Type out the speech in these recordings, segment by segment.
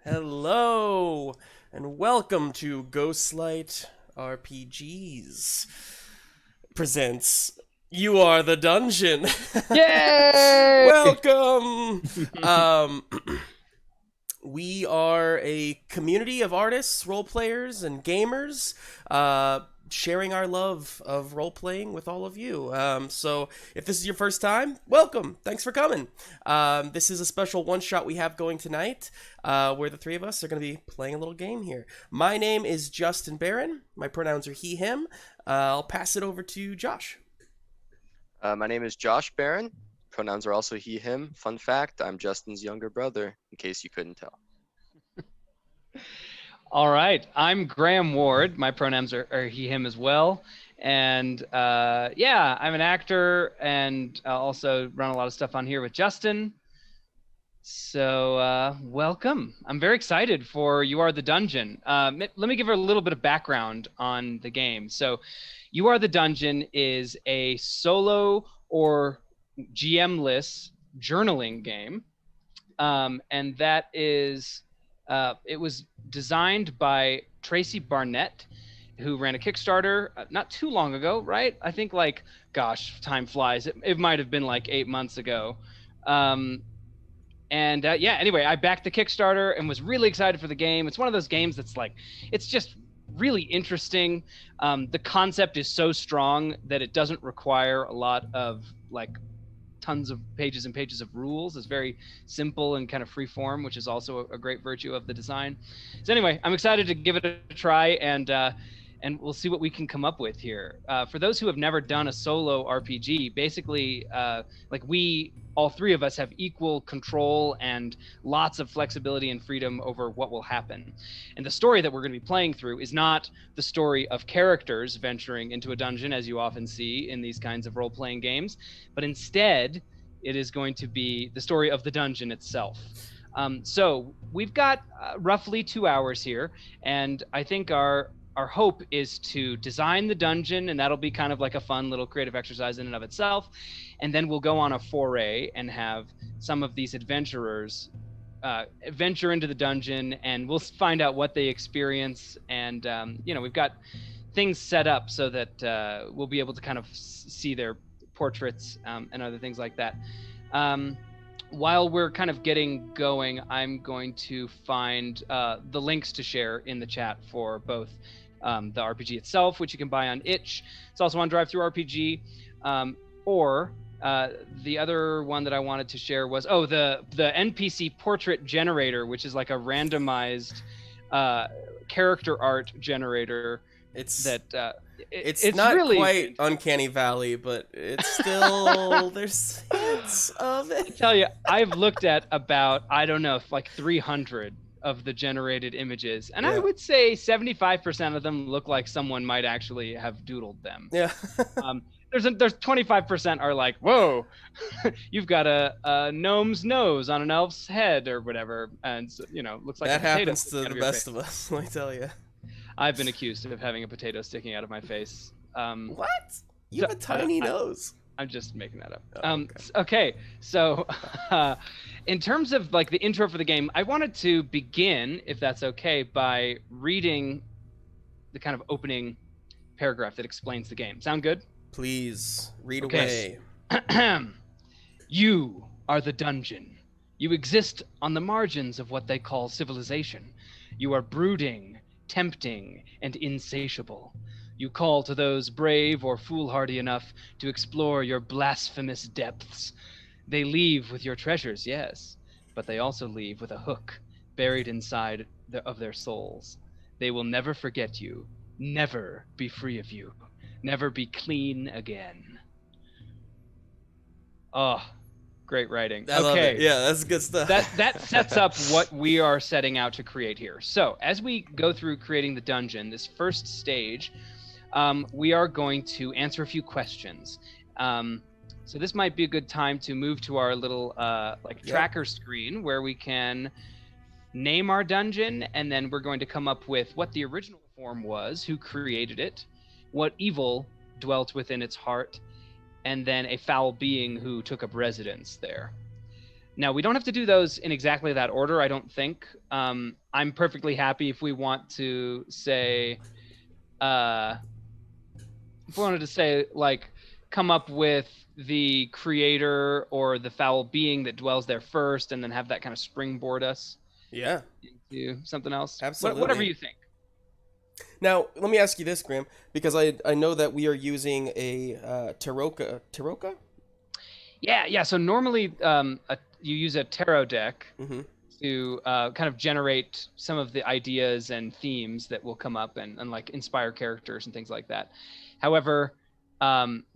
Hello, and welcome to Ghostlight RPGs presents You Are the Dungeon. Yay! Welcome. Um, we are a community of artists, role players, and gamers. Sharing our love of role playing with all of you. So, if this is your first time, welcome. Thanks for coming. This is a special one shot we have going tonight, where the three of us are going to be playing a little game here. My name is Justin Barron. My pronouns are he, him. I'll pass it over to Josh. My name is Josh Barron. Pronouns are also he, him. Fun fact, I'm Justin's younger brother, in case you couldn't tell. All right, I'm Graham Ward. My pronouns are he, him as well. And yeah, I'm an actor and also run a lot of stuff on here with Justin. So welcome. I'm very excited for You Are the Dungeon. Let me give her a little bit of background on the game. So You Are the Dungeon is a solo or GM-less journaling game. And that is... it was designed by Tracy Barnett, who ran a Kickstarter not too long ago, right? I think gosh, time flies. It might have been like 8 months ago. Yeah, anyway, I backed the Kickstarter and was really excited for the game. It's one of those games that's it's just really interesting. The concept is so strong that it doesn't require a lot of tons of pages and pages of rules. It's very simple and kind of free form, which is also a great virtue of the design. So anyway, I'm excited to give it a try, and we'll see what we can come up with here. For those who have never done a solo RPG, basically, we, all three of us, have equal control and lots of flexibility and freedom over what will happen. And the story that we're going to be playing through is not the story of characters venturing into a dungeon, as you often see in these kinds of role-playing games, but instead, it is going to be the story of the dungeon itself. So we've got roughly 2 hours here, and I think our hope is to design the dungeon, and that'll be kind of like a fun little creative exercise in and of itself. And then we'll go on a foray and have some of these adventurers venture into the dungeon, and we'll find out what they experience. And, we've got things set up so that we'll be able to kind of see their portraits and other things like that. While we're kind of getting going, I'm going to find the links to share in the chat for both the RPG itself, which you can buy on itch. It's also on DriveThruRPG, or the other one that I wanted to share was the NPC portrait generator, which is like a randomized character art generator. It's It's not really quite Uncanny Valley, but it's still there's hints of I it. tell you, I've looked at about 300 of the generated images, and I Yeah. would say 75% of them look like someone might actually have doodled them. Yeah. There's 25% are like, whoa, you've got a gnome's nose on an elf's head or whatever, and looks like That a potato happens sticking to out the of your best face. of us, let me tell you. I've been accused of having a potato sticking out of my face. What? You So, have a tiny nose. I'm just making that up. Oh, Okay, so in terms of the intro for the game, I wanted to begin, if that's okay, by reading the kind of opening paragraph that explains the game. Sound good? Please, read Okay. away. You are the dungeon. You exist on the margins of what they call civilization. You are brooding, tempting, and insatiable. You call to those brave or foolhardy enough to explore your blasphemous depths. They leave with your treasures, yes, but they also leave with a hook buried inside of their souls. They will never forget you, never be free of you, never be clean again. Oh, great writing. I love Okay. it. Yeah, that's good stuff. That sets up what we are setting out to create here. So as we go through creating the dungeon, this first stage, we are going to answer a few questions. So this might be a good time to move to our little tracker screen where we can name our dungeon, and then we're going to come up with what the original form was, who created it, what evil dwelt within its heart, and then a foul being who took up residence there. Now, we don't have to do those in exactly that order, I don't think. I'm perfectly happy if we want to say, like, come up with the creator or the foul being that dwells there first, and then have that kind of springboard us Yeah, into something else. absolutely. Whatever you think. Now, let me ask you this, Graham, because I know that we are using a Taroka. Taroka? Yeah. So normally, you use a tarot deck Mm-hmm. to kind of generate some of the ideas and themes that will come up and like inspire characters and things like that. However,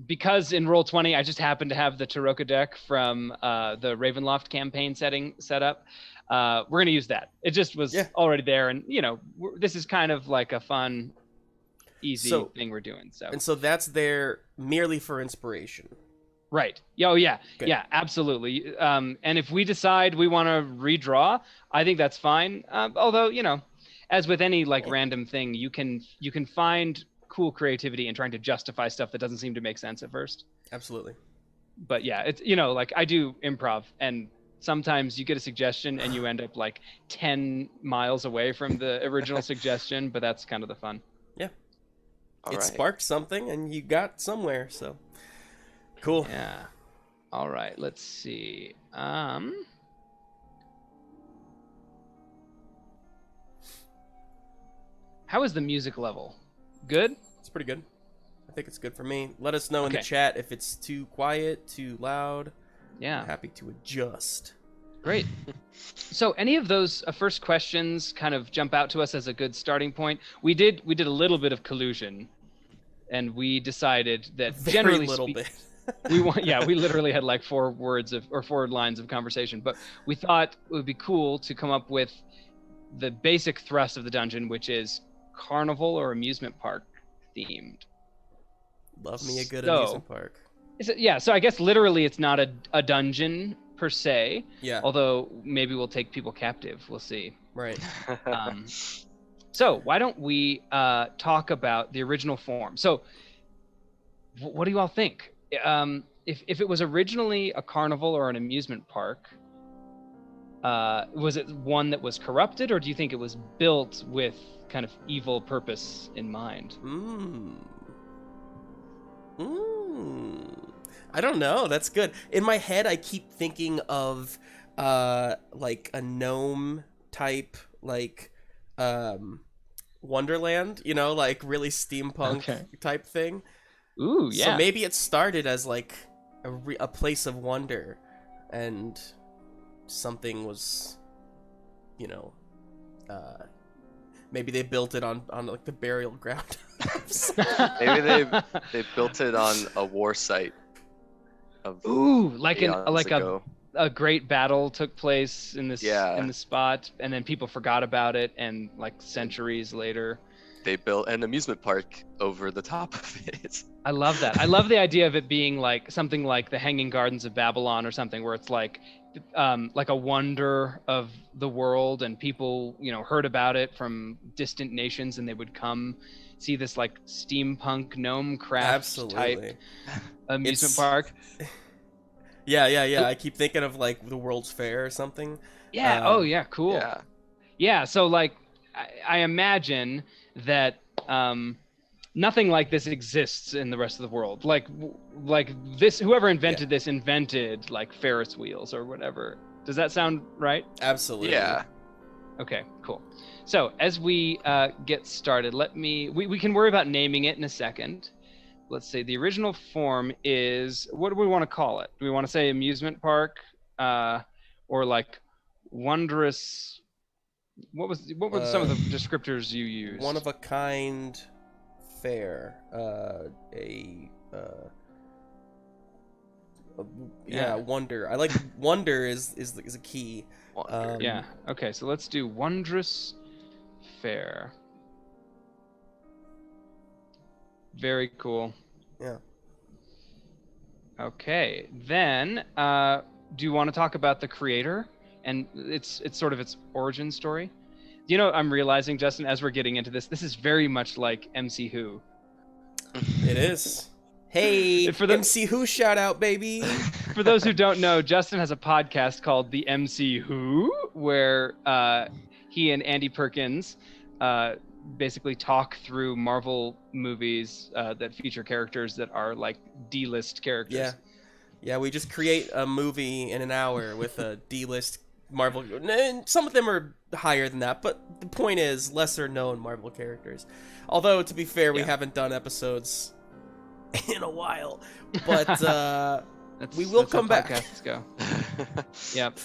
because in Roll20 I just happened to have the Taroka deck from the Ravenloft campaign set up, we're going to use that. It just was already there, and this is kind of like a fun, easy thing we're doing. So that's there merely for inspiration. Right. Oh, yeah. Good. Yeah, absolutely. And if we decide we want to redraw, I think that's fine. Although, as with any like random thing, you can find cool creativity in trying to justify stuff that doesn't seem to make sense at first. Absolutely. But yeah, it's, like I do improv, and sometimes you get a suggestion and you end up like 10 miles away from the original suggestion, but that's kind of the fun. Yeah. All it right. sparked something and you got somewhere, so cool. Yeah. All right, let's see. How is the music level? Good? It's pretty good. I think it's good for me. Let us know in the chat if it's too quiet, too loud. Yeah. I'm happy to adjust. Great. So any of those first questions kind of jump out to us as a good starting point? We did a little bit of collusion, and we decided that generally little bit. we literally had like 4 lines of conversation, but we thought it would be cool to come up with the basic thrust of the dungeon, which is carnival or amusement park themed. Love me a good amusement park. So I guess literally it's not a dungeon per se. Yeah. Although maybe we'll take people captive. We'll see. Right. So why don't we talk about the original form? So what do you all think? If it was originally a carnival or an amusement park, was it one that was corrupted, or do you think it was built with kind of evil purpose in mind? I don't know. That's good. In my head, I keep thinking of like a gnome type, like Wonderland, like really steampunk type thing. Ooh, yeah. So maybe it started as like a place of wonder, and something was, maybe they built it on like the burial ground. Maybe they built it on a war site. Like a great battle took place in this in the spot, and then people forgot about it, and like centuries later they built an amusement park over the top of it. I love that. I love the idea of it being like something like the Hanging Gardens of Babylon or something, where it's like a wonder of the world, and people heard about it from distant nations, and they would come see this like steampunk gnome craft type amusement park. Yeah. I keep thinking of like the World's Fair or something. Yeah. Cool. Yeah. So like, I imagine that nothing like this exists in the rest of the world. Like this, whoever invented this invented like Ferris wheels or whatever. Does that sound right? Absolutely. Yeah. Okay, cool. So as we get started, we can worry about naming it in a second. Let's say the original form is, what do we want to call it? Do we want to say amusement park, or like wondrous? What were some of the descriptors you used? One of a kind fair. Wonder. I like wonder is a key. Yeah. Okay, so let's do wondrous fair. Very cool. Yeah. Okay, then do you want to talk about the creator and it's sort of its origin story? I'm realizing, Justin, as we're getting into this is very much like MC Who. It is. Hey, For MC Who shout out, baby. For those who don't know, Justin has a podcast called The MC Who, where he and Andy Perkins basically talk through Marvel movies that feature characters that are like D-list characters. Yeah, we just create a movie in an hour with a D-list Marvel. Some of them are higher than that, but the point is lesser known Marvel characters. Although, to be fair, we haven't done episodes in a while, but we will come back. Podcasts go. Yep.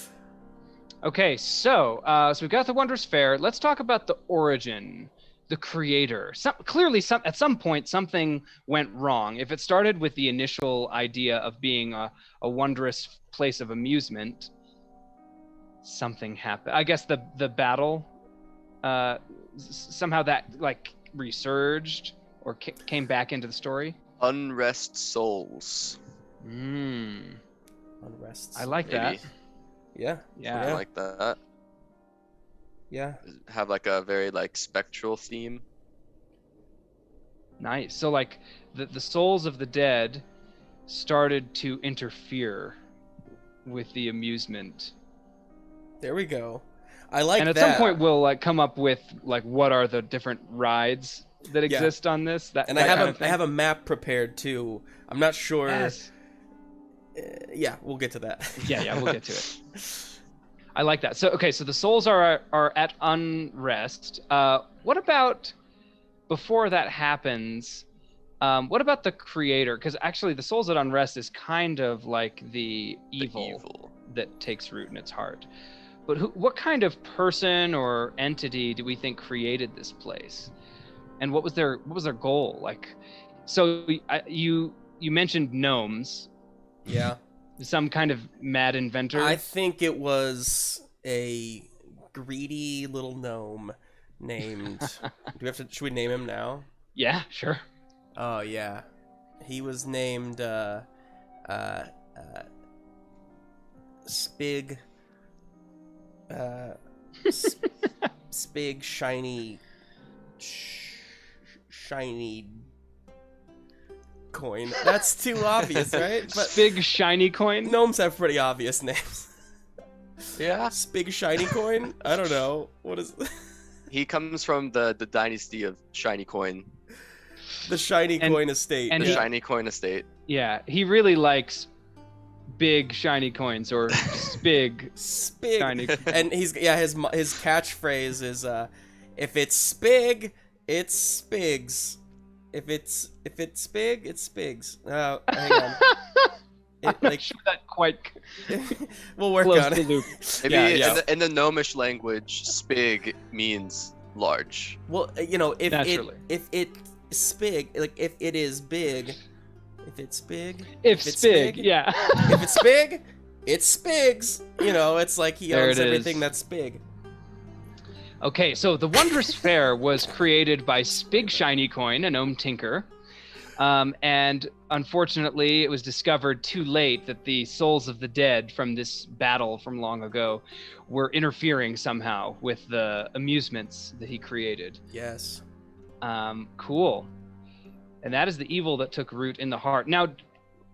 Okay, so we've got the Wondrous Fair. Let's talk about the origin, the creator. Clearly, at some point, something went wrong. If it started with the initial idea of being a wondrous place of amusement, something happened. I guess the battle, somehow that like resurged or came back into the story. Unrest souls. Unrest. I like that. Yeah. I like that. Yeah. Have like a very like spectral theme. Nice. So like the souls of the dead started to interfere with the amusement. There we go. I like that. And at some point we'll like come up with like what are the different rides that exist on this. I have a map prepared too. I'm not sure. Yes. Yeah, we'll get to that. Yeah, we'll get to it. I like that. So so the souls are at unrest. What about before that happens? What about the creator? Because actually, the souls at unrest is kind of like the evil that takes root in its heart. But what kind of person or entity do we think created this place? And what was their goal? Like, so you mentioned gnomes. Yeah. Some kind of mad inventor. I think it was a greedy little gnome named. Should we name him now? Yeah, sure. Oh yeah, he was named Spig. Spig shiny coin. That's too obvious, right? But Spig shiny coin. Gnomes have pretty obvious names. Yeah. Spig shiny coin. I don't know what is. He comes from the dynasty of Shiny Coin. The Shiny Coin Estate. The Shiny Coin Estate. Yeah, he really likes big shiny coins or spig. Shiny. And his catchphrase is if it's spig, it's spigs. If it's spig, it's spigs. Hang on. I'm not sure that quite. We'll work on it. Maybe in the gnomish language, spig means large. Well, if it spig, like if it is big, if it's big, if it's spig, yeah. If it's big, it's spigs. It's like he owns everything that's big. Okay, so the Wondrous Fair was created by Spig Shiny Coin, a gnome tinker. And unfortunately, it was discovered too late that the souls of the dead from this battle from long ago were interfering somehow with the amusements that he created. Yes. Cool. And that is the evil that took root in the heart. Now,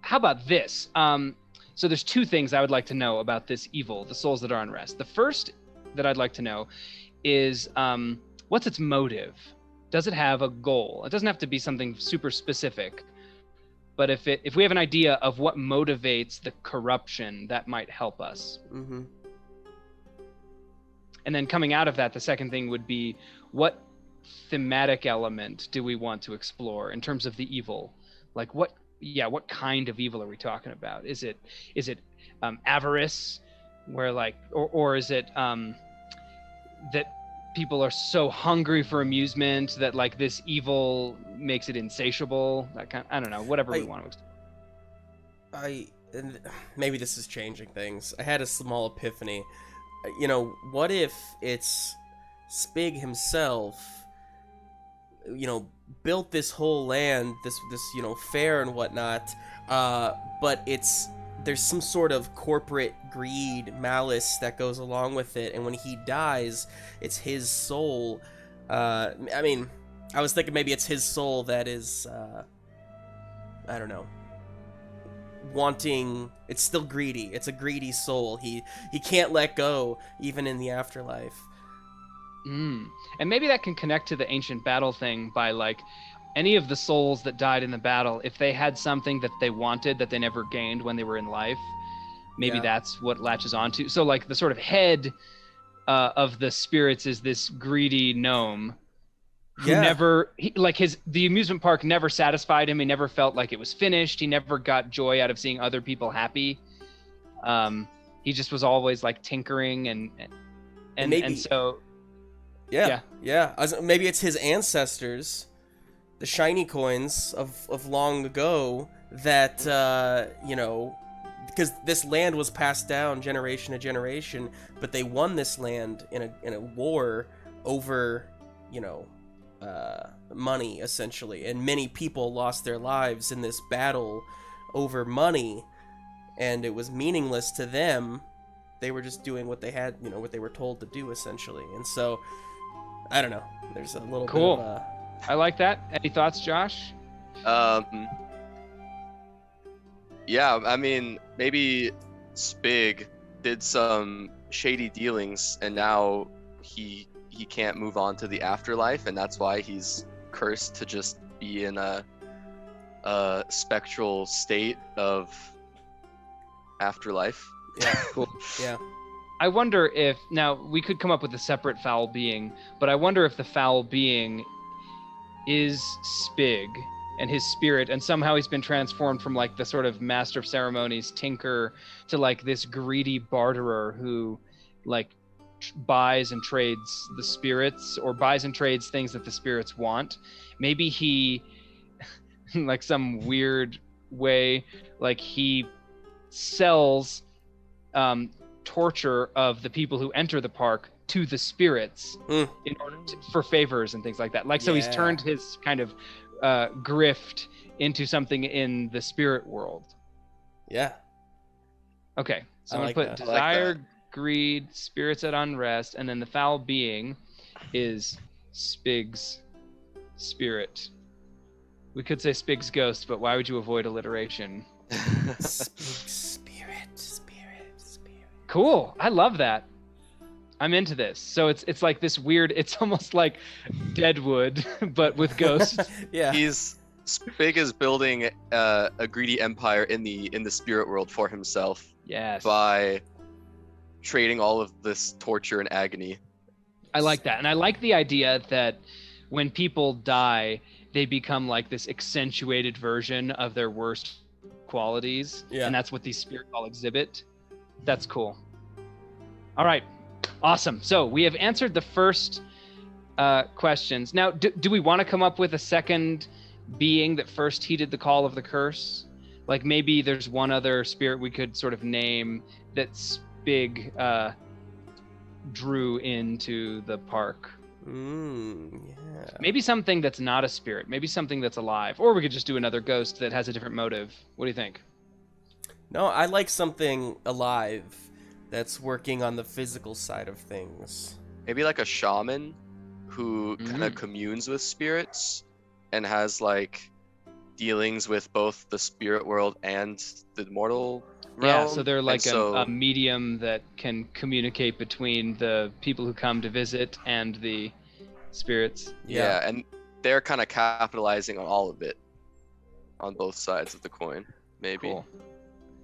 how about this? So there's two things I would like to know about this evil, the souls that are unrest. The first that I'd like to know is what's its motive? Does it have a goal? It doesn't have to be something super specific, but if we have an idea of what motivates the corruption, that might help us. Mm-hmm. And then coming out of that, the second thing would be what thematic element do we want to explore in terms of the evil? Like what kind of evil are we talking about? Is it avarice, where like, or is it that people are so hungry for amusement that like this evil makes it insatiable? That kind, I don't know, whatever we want to. And maybe this is changing things. I had a small epiphany. What if it's Spig himself? Built this whole land, this fair and whatnot. But there's some sort of corporate greed, malice that goes along with it, and when he dies, it's his soul. I was thinking maybe it's his soul that is I don't know, wanting. It's still greedy. It's a greedy soul. He can't let go even in the afterlife. And maybe that can connect to the ancient battle thing by like any of the souls that died in the battle, if they had something that they wanted that they never gained when they were in life, maybe that's what latches onto. So like the sort of head of the spirits is this greedy gnome who the amusement park never satisfied him. He never felt like it was finished. He never got joy out of seeing other people happy. He just was always like tinkering and so maybe it's his ancestors, the shiny coins of long ago that because this land was passed down generation to generation, but they won this land in a war over money, essentially, and many people lost their lives in this battle over money, and it was meaningless to them. They were just doing what they had, what they were told to do, essentially. And so I don't know, there's a little bit of I like that. Any thoughts, Josh? Yeah, I mean, maybe Spig did some shady dealings, and now he can't move on to the afterlife, and that's why he's cursed to just be in a spectral state of afterlife. Yeah, cool. Yeah. I wonder if, now we could come up with a separate foul being, but I wonder if the foul being is Spig and his spirit, and somehow he's been transformed from like the sort of master of ceremonies tinker to like this greedy barterer who like buys and trades the spirits, or buys and trades things that the spirits want. Maybe he like some weird way, like he sells torture of the people who enter the park to the spirits in order for favors and things like that. Like, so he's turned his kind of grift into something in the spirit world. Yeah. Okay, so I'm like gonna put that. desire, greed, spirits at unrest, and then the foul being is Spig's spirit. We could say Spig's ghost, but why would you avoid alliteration? Spirit. Cool. I love that. I'm into this. So it's like this weird, it's almost like Deadwood, but with ghosts. Yeah. Spig is building a greedy empire in the spirit world for himself. Yes. By trading all of this torture and agony. I like that. And I like the idea that when people die, they become like this accentuated version of their worst qualities. Yeah. And that's what these spirits all exhibit. That's cool. All right. Awesome. So we have answered the first questions. Now, do we want to come up with a second being that first heeded the call of the curse? Like maybe there's one other spirit we could sort of name that Spig drew into the park. Yeah. Maybe something that's not a spirit. Maybe something that's alive. Or we could just do another ghost that has a different motive. What do you think? No, I like something alive that's working on the physical side of things. Maybe like a shaman who kind of communes with spirits and has like dealings with both the spirit world and the mortal realm. Yeah, so they're like a medium that can communicate between the people who come to visit and the spirits. Yeah, and they're kind of capitalizing on all of it, on both sides of the coin, maybe. Cool.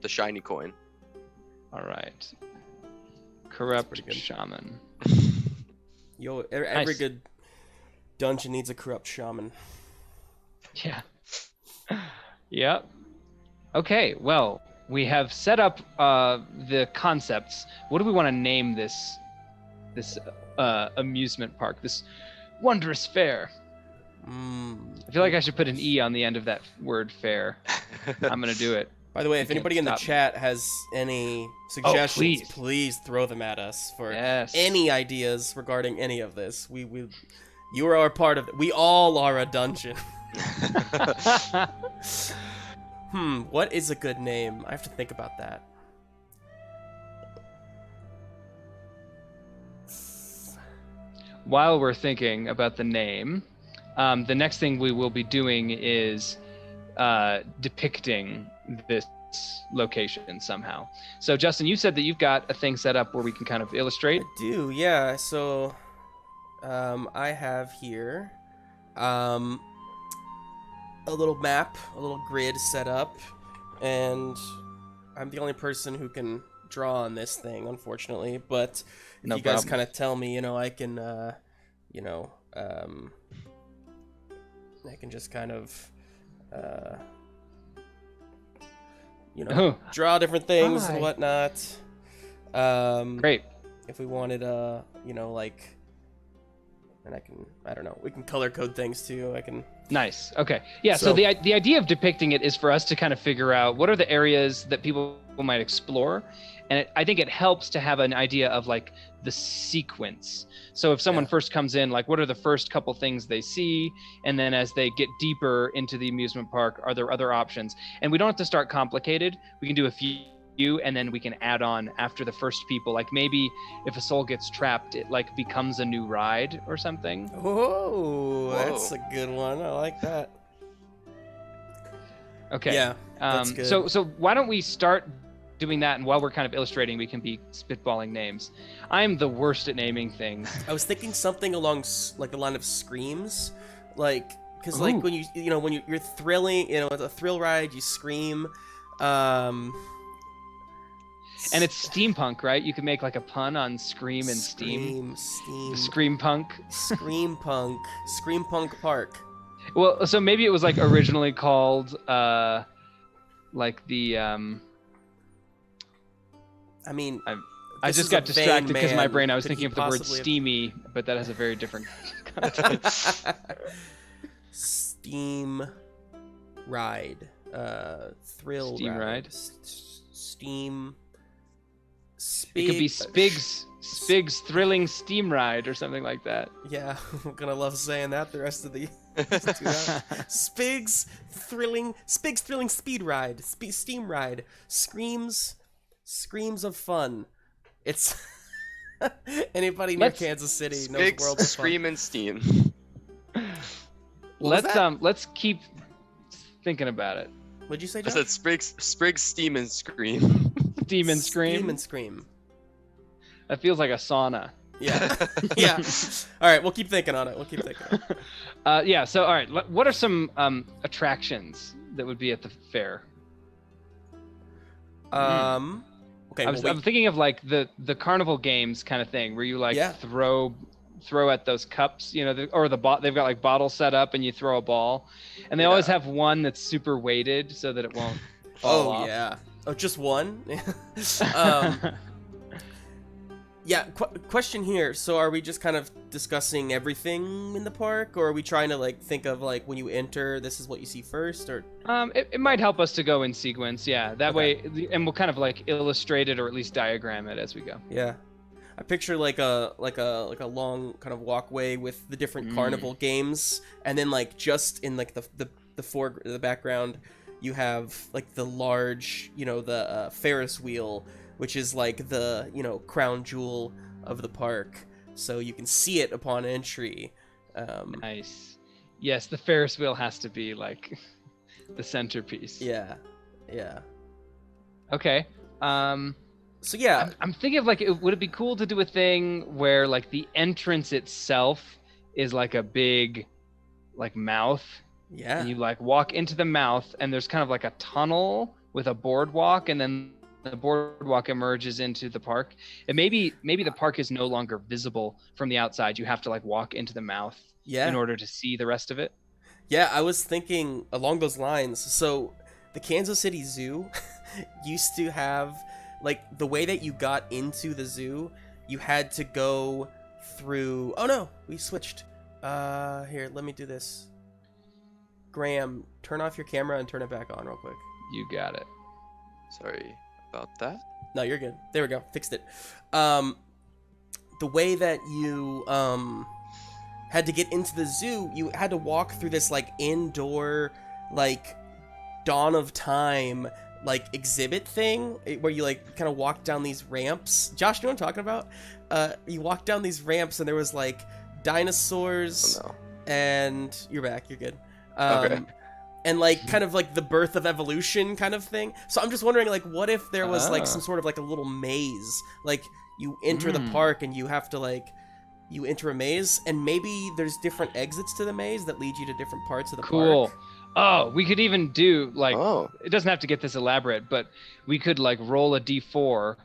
The shiny coin. All right. Corrupt shaman. Yo, every good dungeon needs a corrupt shaman. Yeah. Yep. Okay, well, we have set up the concepts. What do we want to name this amusement park, this wondrous fair? I feel like I should put an E on the end of that word fair. I'm going to do it. By the way, if anybody in the chat has any suggestions, please throw them at us for any ideas regarding any of this. You are a part of it. We all are a dungeon. What is a good name? I have to think about that. While we're thinking about the name, the next thing we will be doing is depicting this location somehow. So Justin, you said that you've got a thing set up where we can kind of illustrate. I do, yeah. So I have here a little map, a little grid set up, and I'm the only person who can draw on this thing, unfortunately. But if No you guys problem. kind of tell me, I can, I can just kind of, Oh, draw different things Hi. and whatnot. great. If we wanted, like, and I don't know, we can color code things too. I can. Nice. Okay. Yeah. So, So- the idea of depicting it is for us to kind of figure out what are the areas that people might explore, and I think it helps to have an idea of like the sequence. So if someone Yeah. first comes in, like what are the first couple things they see, and then as they get deeper into the amusement park, are there other options? And we don't have to start complicated. We can do a few. And then we can add on after the first people, like maybe if a soul gets trapped, it like becomes a new ride or something. Oh, that's Whoa. a good one. I like that. Okay. Yeah, that's good. So why don't we start doing that, and while we're kind of illustrating, we can be spitballing names. I'm the worst at naming things. I was thinking something along like the line of screams, like because Ooh. like when you're thrilling, it's a thrill ride, you scream. And it's steampunk, right? You could make like a pun on scream and steam. Steam, The scream punk. Scream Punk Park. Well, so maybe it was like originally called like the I mean, I this just is got a vain distracted because in my man. brain I was Could thinking he of the word possibly have- steamy, but that has a very different context. Steam ride, thrill Steam ride? steam. It could be Spig's thrilling steam ride or something like that. Yeah, I'm gonna love saying that the rest of the. Spig's thrilling speed ride, steam ride, screams of fun. It's anybody near Let's- Kansas City knows Big World of Fun. scream and steam. What was that? Let's keep thinking about it. What'd you say, I Josh? said Sprig's steam and scream. Steam and scream. Steam and scream. That feels like a sauna. Yeah, yeah. All right, we'll keep thinking on it. Yeah. So all right, what are some attractions that would be at the fair? Okay. I'm thinking of like the carnival games kind of thing, where you like Yeah. throw at those cups, they've got like bottles set up and you throw a ball, and they always Yeah. have one that's super weighted so that it won't fall off. Yeah. Oh, just one? Yeah, question here. So are we just kind of discussing everything in the park, or are we trying to like think of like when you enter, this is what you see first, or? It might help us to go in sequence, yeah. That Okay. way, and we'll kind of like illustrate it or at least diagram it as we go. Yeah. I picture like a long kind of walkway with the different carnival games, and then like just in like the background, you have like the large, the Ferris wheel, which is like the crown jewel of the park, so you can see it upon entry. Nice. Yes, the Ferris wheel has to be like the centerpiece. Yeah. Okay. So yeah, I'm thinking of like, would it be cool to do a thing where like the entrance itself is like a big, like mouth, yeah. and you like walk into the mouth, and there's kind of like a tunnel with a boardwalk, and then the boardwalk emerges into the park. And maybe the park is no longer visible from the outside. You have to like walk into the mouth Yeah. in order to see the rest of it. Yeah, I was thinking along those lines. So, the Kansas City Zoo used to have, like, the way that you got into the zoo, you had to go through... Oh, no! We switched. Here, let me do this. Graham, turn off your camera and turn it back on real quick. You got it. Sorry about that. No, you're good. There we go. Fixed it. The way that you had to get into the zoo, you had to walk through this like indoor, like dawn of time, like exhibit thing where you like kind of walk down these ramps. Josh, you know what I'm talking about? You walk down these ramps and there was like dinosaurs, Oh no. and you're back. You're good. Okay. and like kind of like the birth of evolution kind of thing. So I'm just wondering, like, what if there was like some sort of like a little maze, like you enter the park and you have to like you enter a maze, and maybe there's different exits to the maze that lead you to different parts of the Cool. park. Oh, we could even do like it doesn't have to get this elaborate, but we could like roll a d4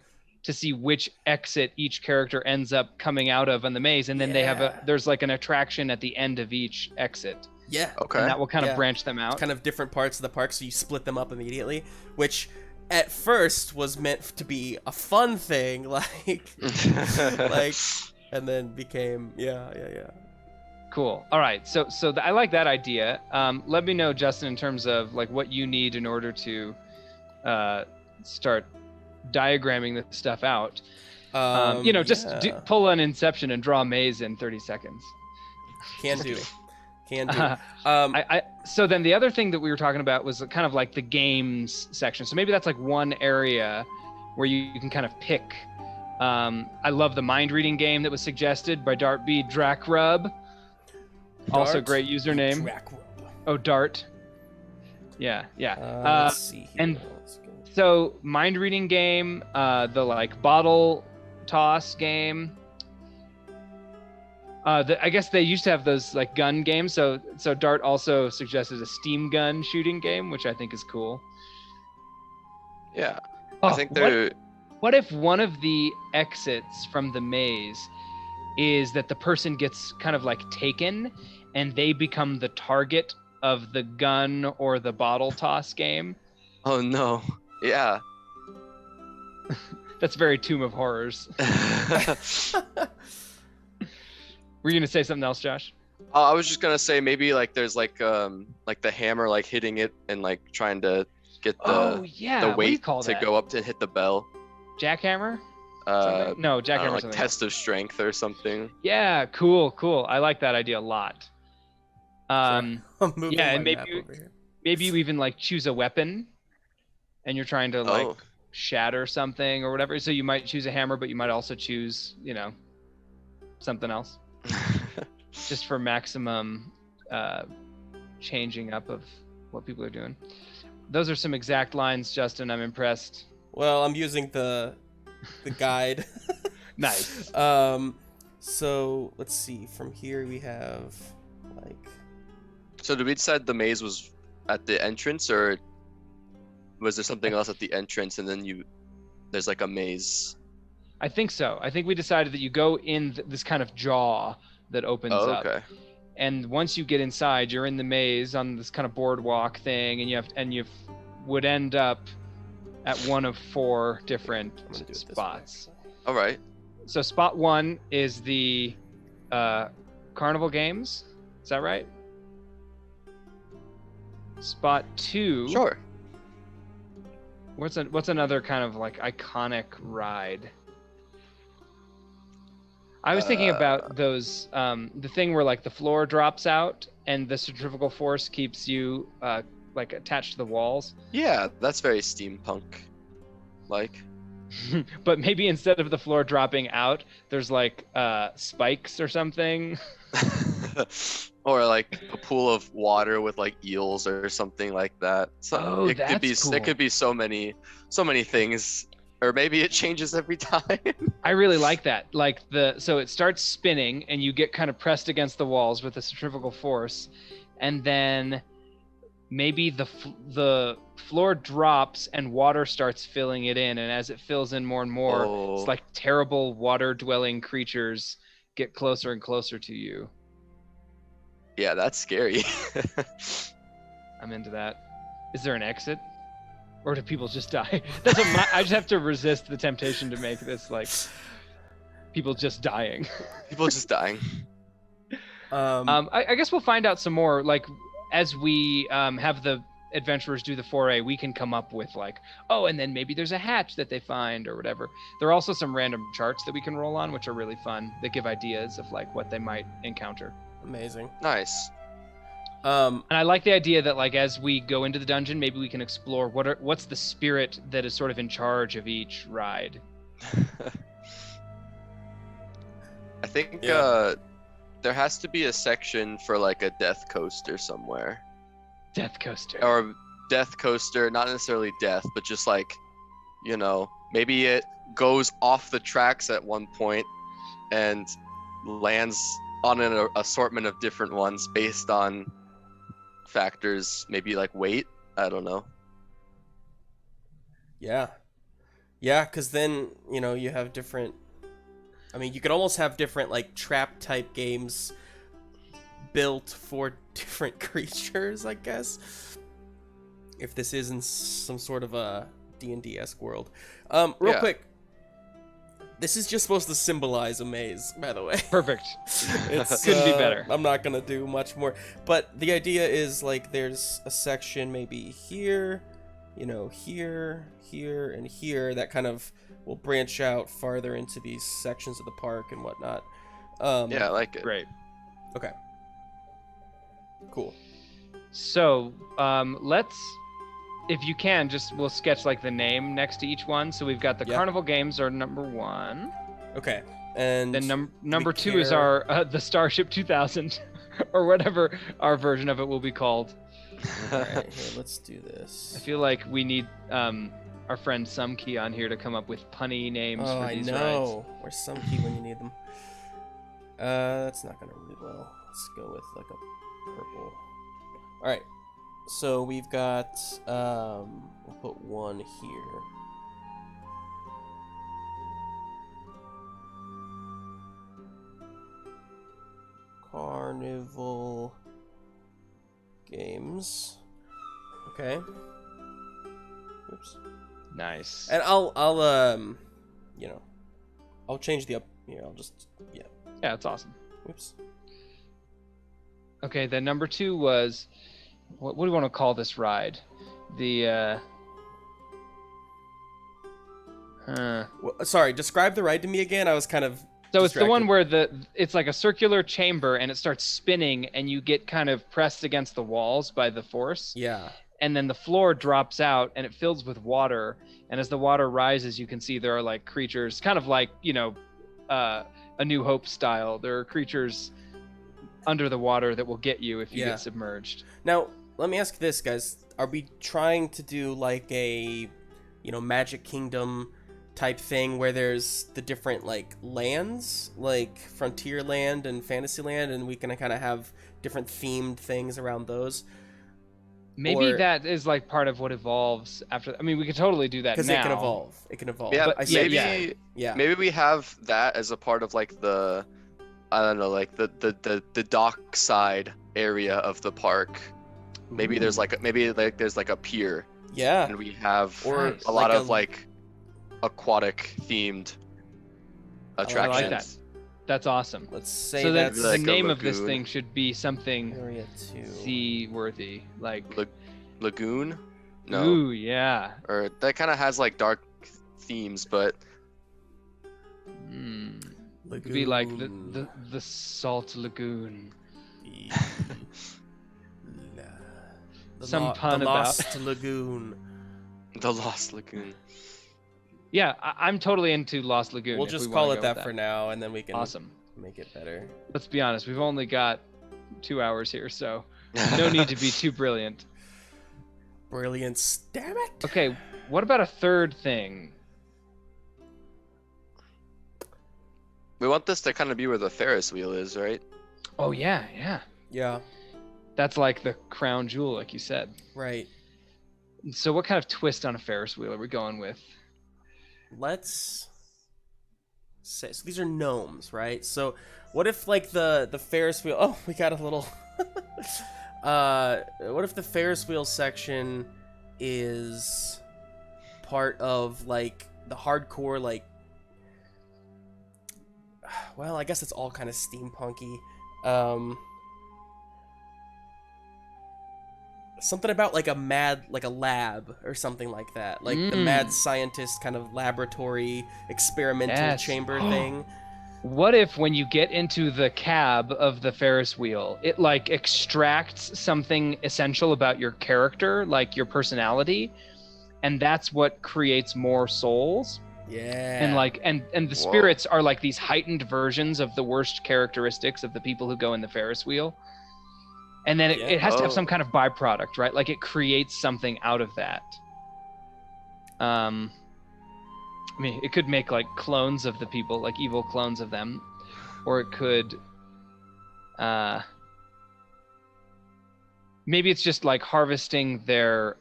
to see which exit each character ends up coming out of in the maze, and then they have there's like an attraction at the end of each exit. Yeah. Okay. And that will kind of branch them out. It's kind of different parts of the park, so you split them up immediately, which at first was meant to be a fun thing, like, and then became Cool. All right. So I like that idea. Let me know, Justin, in terms of like what you need in order to start diagramming this stuff out. Pull an Inception and draw a maze in 30 seconds. Can do. So then the other thing that we were talking about was kind of like the games section. So maybe that's like one area where you can kind of pick. I love the mind reading game that was suggested by Dartbead Drakrub. Also great username. Drakrub. Oh, Dart. Yeah. Let's see here. And so mind reading game, the like bottle toss game. I guess they used to have those like gun games. So Dart also suggested a steam gun shooting game, which I think is cool. Yeah. I think they're... What if one of the exits from the maze is that the person gets kind of like taken and they become the target of the gun or the bottle toss game? Oh no. Yeah. That's very Tomb of Horrors. Were you gonna say something else, Josh? I was just gonna say maybe like there's like the hammer like hitting it and like trying to get the weight to go up to hit the bell. Jackhammer? No, jackhammer. Like test of strength or something. Yeah, cool. I like that idea a lot. I'm moving and my map over here. maybe you even like choose a weapon, and you're trying to like shatter something or whatever. So you might choose a hammer, but you might also choose, something else. Just for maximum changing up of what people are doing. Those are some exact lines, Justin. I'm impressed. Well, I'm using the guide. Nice. So let's see. From here we have like. So did we decide the maze was at the entrance, or was there something else at the entrance and then there's like a maze? I think so. I think we decided that you go in this kind of jaw that opens up. And once you get inside, you're in the maze on this kind of boardwalk thing, and you would end up at one of 4 different spots. All right. So spot 1 is the carnival games. Is that right? Spot 2. Sure. What's another kind of like iconic ride? I was thinking about those, the thing where like the floor drops out and the centrifugal force keeps you like attached to the walls. Yeah, that's very steampunk like. But maybe instead of the floor dropping out, there's like spikes or something. Or like a pool of water with like eels or something like that. So that's cool. It could be so many things. Or maybe it changes every time. I really like that. Like so it starts spinning and you get kind of pressed against the walls with the centrifugal force, and then maybe the floor drops and water starts filling it in, and as it fills in more and more, it's like terrible water-dwelling creatures get closer and closer to you. Yeah, that's scary. I'm into that. Is there an exit? Or do people just die? I just have to resist the temptation to make this like people just dying. People just dying. I guess we'll find out some more. Like as we have the adventurers do the foray, we can come up with like, and then maybe there's a hatch that they find or whatever. There are also some random charts that we can roll on, which are really fun. That give ideas of like what they might encounter. Amazing. Nice. And I like the idea that like as we go into the dungeon, maybe we can explore what's the spirit that is sort of in charge of each ride. I think there has to be a section for like a death coaster somewhere. Death Coaster. or death coaster, not necessarily death, but just like, maybe it goes off the tracks at one point and lands on an assortment of different ones based on factors, maybe like weight. I don't know. Yeah. Yeah, because then, you have different... I mean, you could almost have different, like, trap-type games built for different creatures, I guess. If this isn't some sort of a D&D-esque world. Real quick. This is just supposed to symbolize a maze, by the way. Perfect. It's, Couldn't be better. I'm not going to do much more. But the idea is, like, there's a section maybe here, here, here, and here that kind of will branch out farther into these sections of the park and whatnot. Yeah, I like it. Great. Okay. Cool. So, let's, if you can, we'll sketch like the name next to each one. So we've got the Carnival Games are number 1. Okay. And then number 2 is our the Starship 2000 or whatever our version of it will be called. All right, here, let's do this. I feel like we need our friend Sumkey on here to come up with punny names for these rides. I know. Where's Sumkey when you need them? That's not gonna read well. Let's go with like a purple. All right. So we've got we'll put 1 here. Carnival Games. Okay. Oops. Nice. And I'll change the Yeah, that's awesome. Oops. Okay, then number 2 was what do we want to call this ride? The sorry, describe the ride to me again. I was kind of So it's the one where it's like a circular chamber and it starts spinning and you get kind of pressed against the walls by the force. Yeah. And then the floor drops out and it fills with water. And as the water rises, you can see there are like creatures, kind of like, A New Hope style. There are creatures under the water that will get you if you get submerged. Now, let me ask this, guys. Are we trying to do like a, Magic Kingdom type thing where there's the different like lands, like Frontierland and Fantasyland, and we can kind of have different themed things around those? Maybe that is like part of what evolves after. I mean, we could totally do that now. Because it can evolve. Yeah, But maybe we have that as a part of like the, I don't know, like the dock side area of the park. Maybe there's like there's like a pier. Yeah. And we have Or a lot of like aquatic themed attractions. I like that. That's awesome. Let's say so that's the like name a of this lagoon. thing should be something Area 2. sea-worthy, like Lagoon? No. Ooh, yeah. Or that kind of has like dark themes, but It could be like the Salt Lagoon. Some pun the about Lost Lagoon. the Lost Lagoon. Yeah, I'm totally into Lost Lagoon. We'll if just we call wanna it go that with for now, and then we can Awesome. make it better. Let's be honest, we've only got 2 hours here, so no need to be too brilliant. Brilliance, damn it! Okay, what about a third thing? We want this to kind of be where the Ferris wheel is, right? Oh yeah. Yeah, That's like the crown jewel, like you said. right. So what kind of twist on a Ferris wheel are we going with? Let's say, so these are gnomes, right? So what if like the Ferris wheel, oh, we got a little what if the Ferris wheel section is part of like the hardcore, like, well, I guess it's all kind of steampunky. Something about like a lab or something like that, like the mad scientist kind of laboratory experimental chamber thing. What if when you get into the cab of the Ferris wheel, it like extracts something essential about your character, like your personality, and that's what creates more souls? Yeah. And like and the spirits are like these heightened versions of the worst characteristics of the people who go in the Ferris wheel. And then it has to have Oh. some kind of byproduct, right? Like it creates something out of that. I mean, it could make like clones of the people, like evil clones of them, or it could, maybe it's just like harvesting their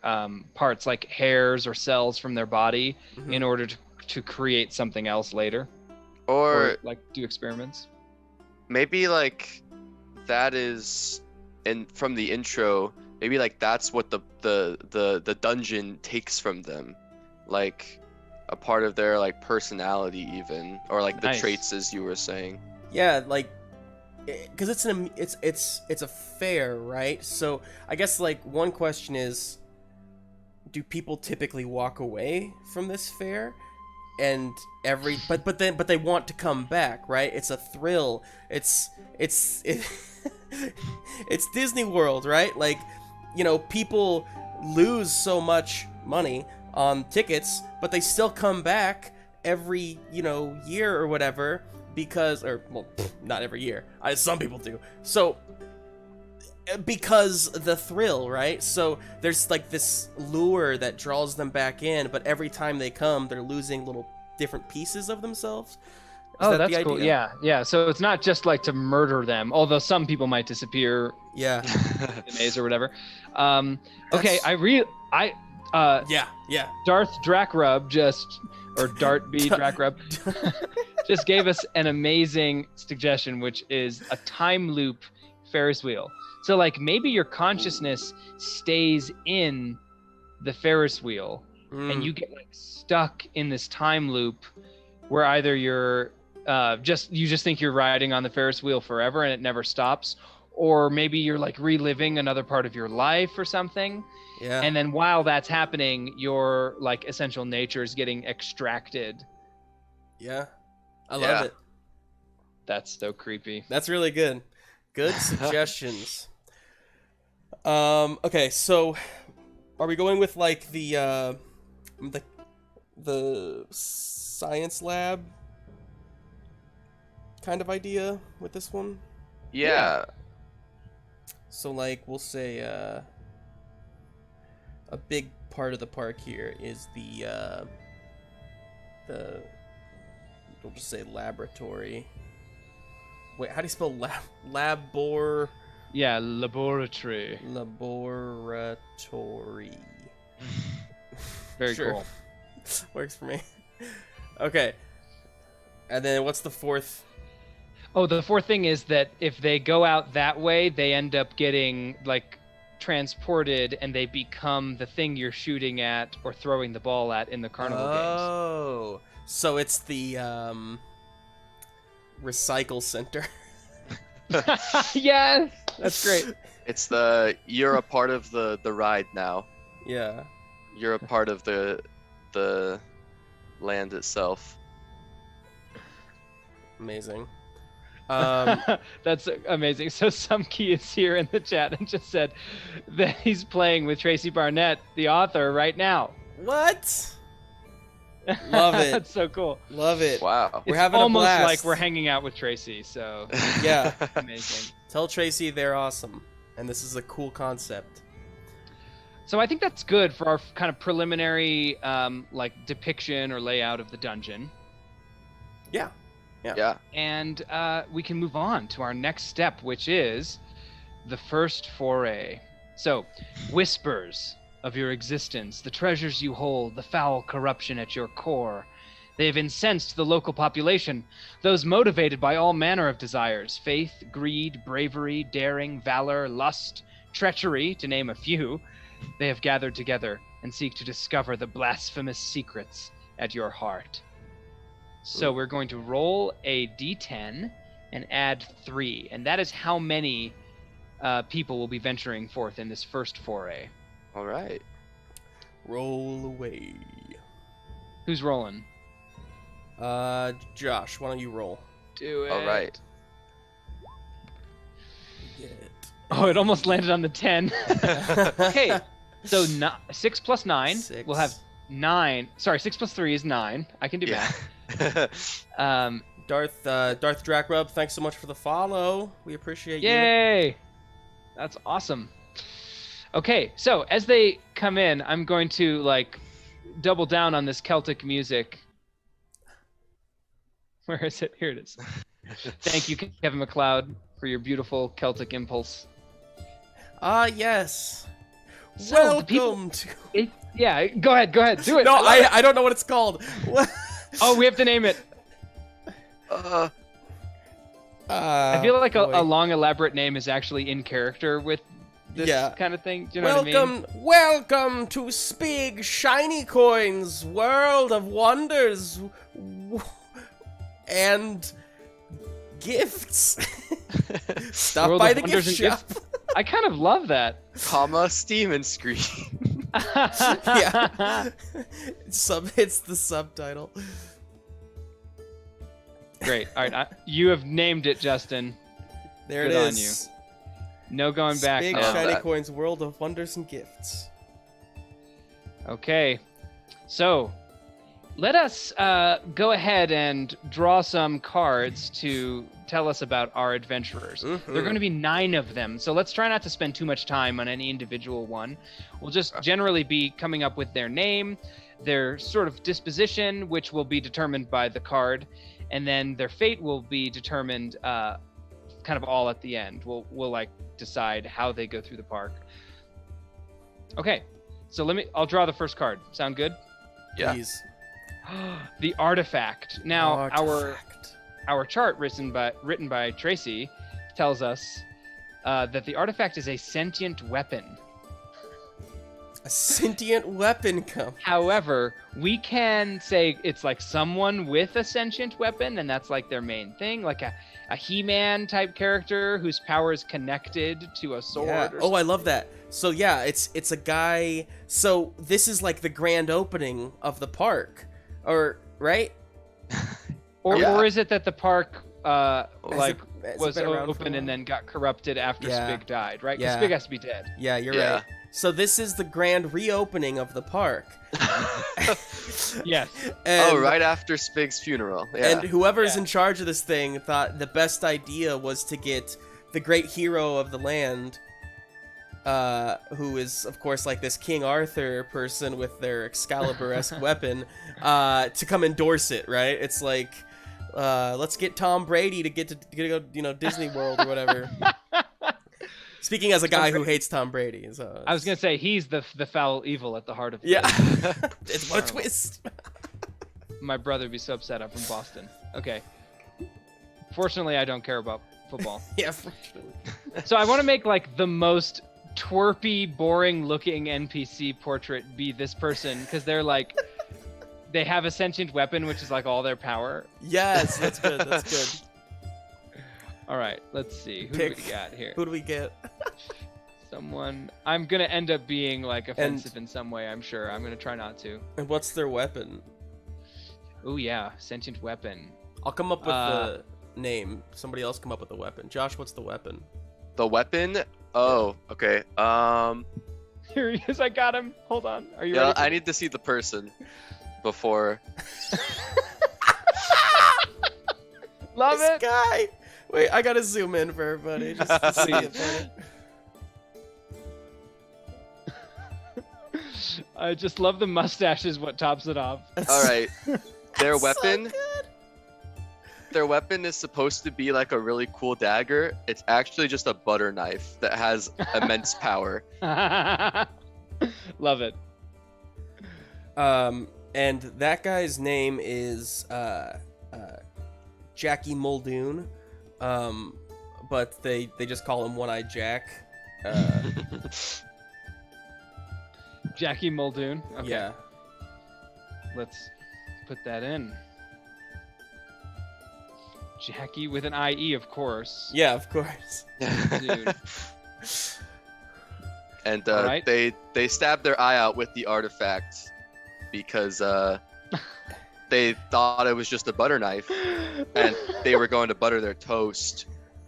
parts, like hairs or cells from their body, in order to create something else later, Or like do experiments. maybe like that is, and from the intro, maybe like that's what the dungeon takes from them, like a part of their like personality even, or like the Nice. traits as you were saying. Yeah, like, because it's a fair, right? So I guess like one question is, do people typically walk away from this fair? And but they want to come back, right? It's a thrill. It's Disney World, right? Like, you know, people lose so much money on tickets, but they still come back every, you know, year or whatever, because, or well, not every year. Some people do. So because the thrill, right? So there's like this lure that draws them back in, but every time they come, they're losing little different pieces of themselves. Is that That's the cool. idea? Yeah. So it's not just like to murder them, although some people might disappear Yeah. in the maze or whatever. Okay, That's- Yeah. Darth Drakrub or Dart B Drakrub just gave us an amazing suggestion, which is a time loop Ferris wheel. So like maybe your consciousness stays in the Ferris wheel and you get like stuck in this time loop where either you're you just think you're riding on the Ferris wheel forever and it never stops, or maybe you're like reliving another part of your life or something. Yeah. And then while that's happening, your like essential nature is getting extracted. Yeah. I love Yeah. it. That's so creepy. That's really good. Good suggestions. Okay, so are we going with like the science lab kind of idea with this one? Yeah. So like we'll say a big part of the park here is the we'll just say laboratory. Wait, how do you spell labor? Yeah, laboratory. Laboratory. Very Sure. cool. Works for me. Okay. And then what's the fourth? Oh, the fourth thing is that if they go out that way, they end up getting like transported and they become the thing you're shooting at or throwing the ball at in the carnival games. Oh. So it's the recycle center. Yes, that's great. It's you're a part of the ride now. Yeah. You're a part of the land itself. Amazing. That's amazing. So some key is here in the chat and just said that he's playing with Tracy Barnett, the author, right now. What? Love it. That's so cool. Love it. Wow. We're It's having a almost blast. like we're hanging out with Tracy. So Yeah. amazing. Tell Tracy they're awesome, and this is a cool concept. So I think that's good for our kind of preliminary like depiction or layout of the dungeon. Yeah. Yeah. And we can move on to our next step, which is the first foray. So, whispers of your existence, the treasures you hold, the foul corruption at your core. They have incensed the local population, those motivated by all manner of desires: faith, greed, bravery, daring, valor, lust, treachery, to name a few. They have gathered together and seek to discover the blasphemous secrets at your heart. So we're going to roll a d10 and add 3, and that is how many people will be venturing forth in this first foray. All right. Roll away. Who's rolling? Josh, why don't you roll? Do it. All right. Get it. Oh, it almost landed on the 10. Okay, so 6 plus 9, Six. we'll have 9. Sorry, 6 plus 3 is 9. I can do Yeah. math. Darth Drakrub, thanks so much for the follow. We appreciate you. Yay! That's awesome. Okay, so as they come in, I'm going to like double down on this Celtic music. Where is it? Here it is. Thank you, Kevin MacLeod, for your beautiful Celtic impulse. Yes. So, Welcome to... Yeah, go ahead, do it. No, I don't know what it's called. Oh, we have to name it. I feel like a long, elaborate name is actually in character with this kind of thing. Do you know what I mean? Welcome to Spig Shiny Coins, World of Wonders and Gifts. Stop World by of the Wonders gift and shop. Gifts. I kind of love that. Comma, Steam and Screen. Yeah. It's the subtitle. Great. All right, you have named it, Justin. There Good it on is. No going back. Big now. Shiny Coins, World of Wonders and Gifts. Okay, so let us go ahead and draw some cards to tell us about our adventurers. Mm-hmm. There are going to be 9 of them, so let's try not to spend too much time on any individual one. We'll just generally be coming up with their name, their sort of disposition, which will be determined by the card, and then their fate will be determined kind of all at the end. We'll like decide how they go through the park. Okay, so I'll draw the first card. Sound good? Yeah. Please. The artifact. Now Artifact. our chart written by Tracy tells us that the artifact is a sentient weapon. A sentient weapon come. However, we can say it's like someone with a sentient weapon, and that's like their main thing, like a He-Man type character whose power is connected to a sword. Yeah. Or Oh, I love that. So yeah, it's a guy. So this is like the grand opening of the park, or right? Or is it that the park Has was it been around for a open and while? then got corrupted after Yeah. Spig died, right? Because Yeah. Spig has to be dead. Yeah, you're Yeah. right. So this is the grand reopening of the park. Yes. And, right after Spig's funeral. Yeah. And whoever's in charge of this thing thought the best idea was to get the great hero of the land, who is, of course, like this King Arthur person with their Excalibur-esque weapon, to come endorse it, right? It's like, let's get Tom Brady to get to go, Disney World or whatever. Speaking as a guy who hates Tom Brady. So I was going to say, he's the foul evil at the heart of the yeah. It's what a twist. My brother would be so upset. I'm from Boston. Okay. Fortunately, I don't care about football. Yeah, fortunately. So I want to make like the most twerpy, boring-looking NPC portrait be this person, because they're like, they have a sentient weapon, which is like all their power. Yes, that's good. That's good. All right, let's see. Who Pick. do we got here? Who do we get? Someone. I'm gonna end up being like offensive in some way. I'm sure. I'm gonna try not to. And what's their weapon? Oh yeah, sentient weapon. I'll come up with the name. Somebody else come up with the weapon. Josh, what's the weapon? The weapon? Oh, okay. Here he is. I got him. Hold on. Are you Yeah, ready? I need to see the person before. Love This it. guy. Wait, I gotta zoom in for everybody just to see it. I just love the mustache is what tops it off. All right. Their So weapon. good. Their weapon is supposed to be like a really cool dagger. It's actually just a butter knife that has immense power. Love it. And that guy's name is Jackie Muldoon. But they just call him One-Eyed Jack. Jackie Muldoon. Okay. Yeah. Let's put that in. Jackie with an IE, of course. Yeah, of course. Dude. And All right. they stabbed their eye out with the artifact because they thought it was just a butter knife, and they were going to butter their toast,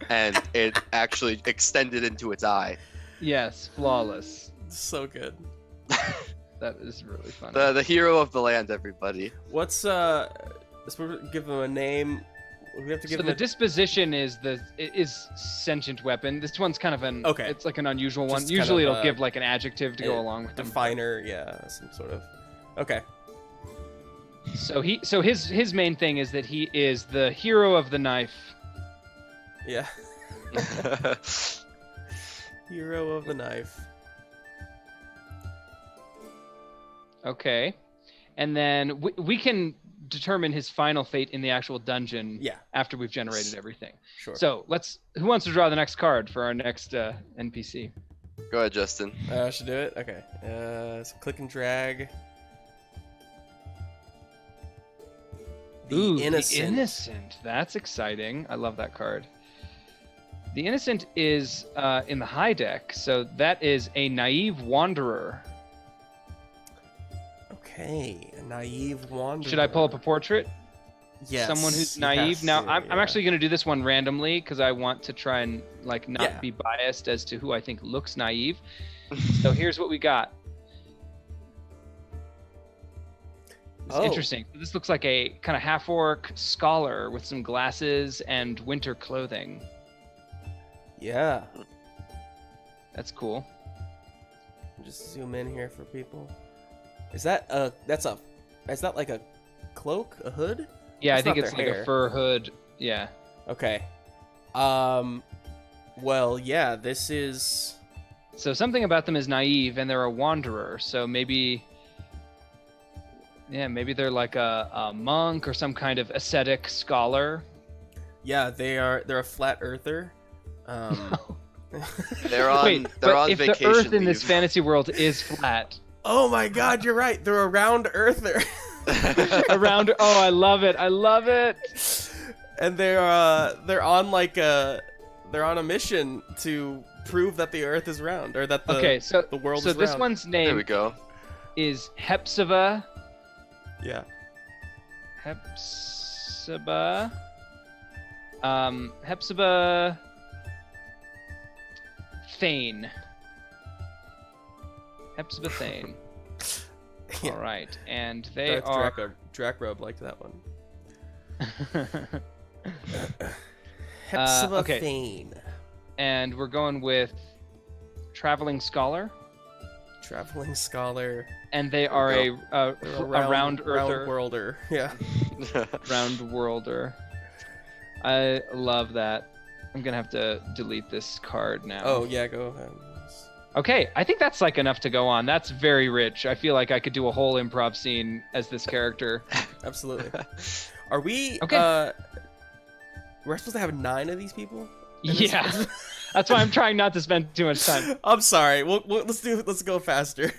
and it actually extended into its eye. Yes, flawless. So good. That is really funny. The hero of the land, everybody. What's let's give him a name. we have to give So him the a... disposition is sentient weapon. This one's kind of an it's like an unusual one. Just Usually kind of, it'll give like an adjective to go along with them. definer, yeah, some sort of. Okay. So his main thing is that he is the hero of the knife. Yeah. Hero of the knife. Okay. And then we can determine his final fate in the actual dungeon. Yeah. After we've generated everything. Sure. So who wants to draw the next card for our next NPC? Go ahead, Justin. I should do it. Okay. So click and drag. The Innocent. The Innocent. That's exciting. I love that card. The Innocent is in the high deck, so that is a naive wanderer. Okay, a naive wanderer. Should I pull up a portrait? Yes. Someone who's you naive. have Now, to, I'm yeah. actually going to do this one randomly because I want to try and not be biased as to who I think looks naive. So here's what we got. It's interesting. This looks like a kind of half-orc scholar with some glasses and winter clothing. Yeah. That's cool. Just zoom in here for people. Is that is that like a cloak, a hood? Yeah, That's I think not it's their like hair. a fur hood. Yeah. Okay. Well, yeah, this is... So something about them is naive, and they're a wanderer. So maybe they're like a monk or some kind of ascetic scholar. Yeah, they're a flat earther. They're on Wait, they're but on if vacation the Earth in this leave. fantasy world is flat, Oh my God, you're right. They're a round earther. around. Oh, I love it. I love it. And they're on they're on a mission to prove that the Earth is round, or that the world is round. this one's There we name go. is Hepzibah. Yeah. Hepzibah. Hepzibah Thane. Hepzibah Thane. Yeah. All right, and they Darth are. Drackrobe liked that one. Hepzibah okay. Thane. And we're going with Traveling Scholar, Traveling scholar. and they are a round earther, Round worlder. Yeah. round worlder. I love that. I'm gonna have to delete this card now. Oh yeah, go ahead. Okay, I think that's like enough to go on. That's very rich. I feel like I could do a whole improv scene as this character. Absolutely. Are we? Okay. We're supposed to have 9 of these people. Yeah, that's why I'm trying not to spend too much time. I'm sorry. Let's go faster.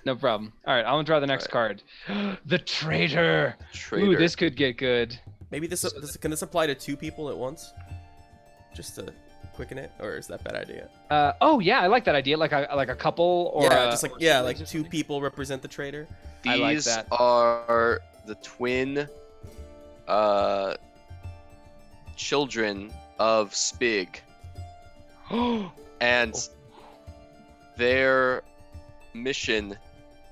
No problem. All right, I'll draw the next card. The Traitor. Traitor. Ooh, this could get good. Maybe can this apply to 2 people at once? Just to quicken it, or is that a bad idea? Oh yeah, I like that idea. Like a couple, or just like or like siblings or 2 something. people represent the traitor. I like These that. are the twin children of Spig, and their mission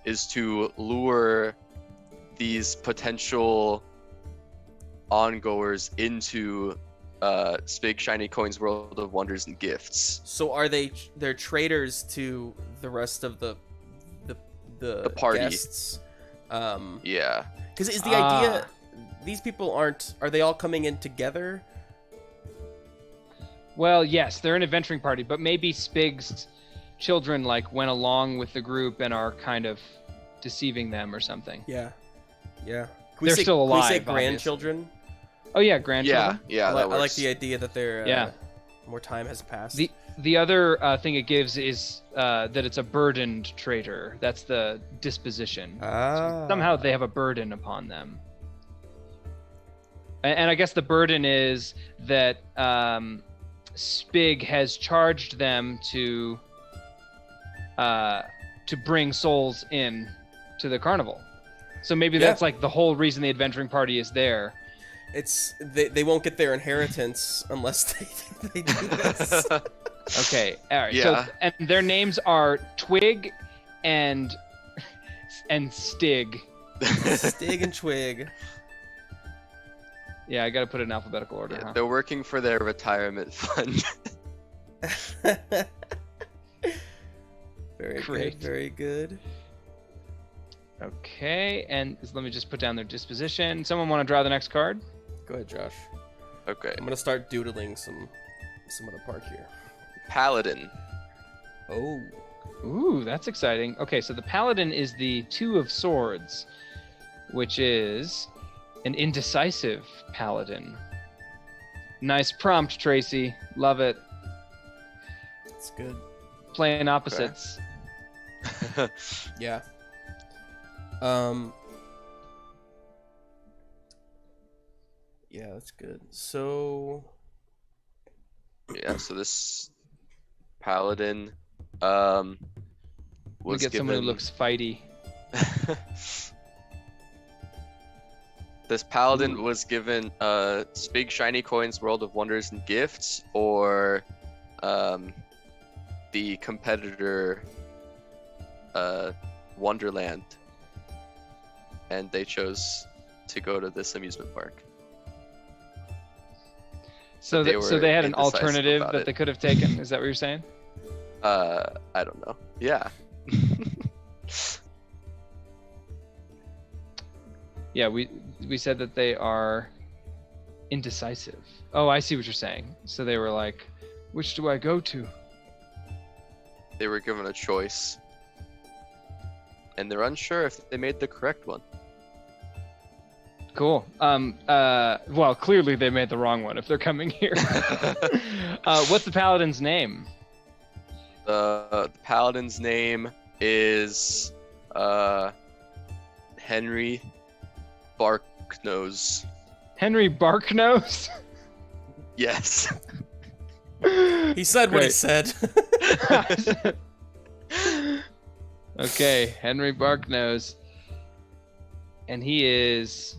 is to lure these potential ongoers into Spig Shiny Coins World of Wonders and Gifts. So are they're traitors to the rest of the party. guests? Yeah. Because is the idea these people are they all coming in together? Well, yes, they're an adventuring party, but maybe Spig's children went along with the group and are kind of deceiving them or something. Yeah. Can They're still Can we say alive, grandchildren? Oh yeah, grandchildren. Yeah, I that like works. the idea that they're Yeah. more time has passed. The other thing it gives is that it's a burdened traitor. That's the disposition. Somehow they have a burden upon them. And I guess the burden is that Spig has charged them to bring souls in to the carnival. So maybe that's like the whole reason the adventuring party is there. It's they won't get their inheritance unless they do this. Okay, all right. Yeah. So, and their names are Twig and Stig. Stig and Twig. Yeah, I got to put it in alphabetical order. Yeah, Huh? they're working for their retirement fund. Very Great. good. Very good. Okay, and let me just put down their disposition. Someone want to draw the next card? Go ahead, Josh. Okay. I'm gonna start doodling some of the park here. Paladin. Oh. Ooh, that's exciting. Okay, so the Paladin is the Two of Swords, which is an indecisive Paladin. Nice prompt, Tracy. Love it. That's good. Playing opposites. Yeah. Yeah, that's good. So Yeah, so this Paladin We was get given someone who looks fighty. This Paladin was given Spig Shiny Coins, World of Wonders and Gifts, or the competitor Wonderland, and they chose to go to this amusement park. So They they had an were indecisive alternative about that it. they could have taken. Is that what you're saying? I don't know. Yeah. Yeah, we said that they are indecisive. Oh, I see what you're saying. So they were like, which do I go to? They were given a choice, and they're unsure if they made the correct one. Cool. Well, clearly they made the wrong one if they're coming here. What's the Paladin's name? The Paladin's name is Henry Barknose. Henry Barknose? Yes. he said what he Great. said. Okay, Henry Barknose. And he is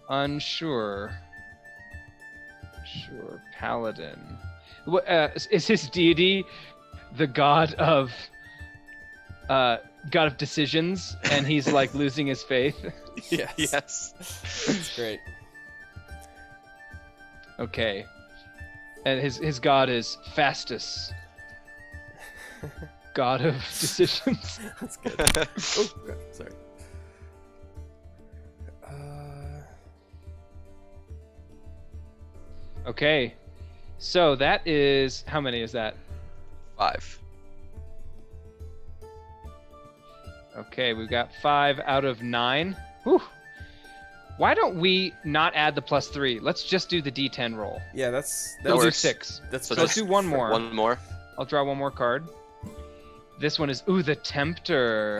unsure. Sure, Paladin. Is his deity the god of decisions, and he's like losing his faith? Yes. Yes. That's great. Okay. And his god is Fastus. God of decisions. That's good. Oh, God, sorry. Okay. So that is, how many is that? 5. Okay, we've got 5 out of 9. Whew. Why don't we not add the +3? Let's just do the D10 roll. Yeah, that's We'll do works. 6. That's So let's do one more. One more. I'll draw one more card. This one is, the Tempter.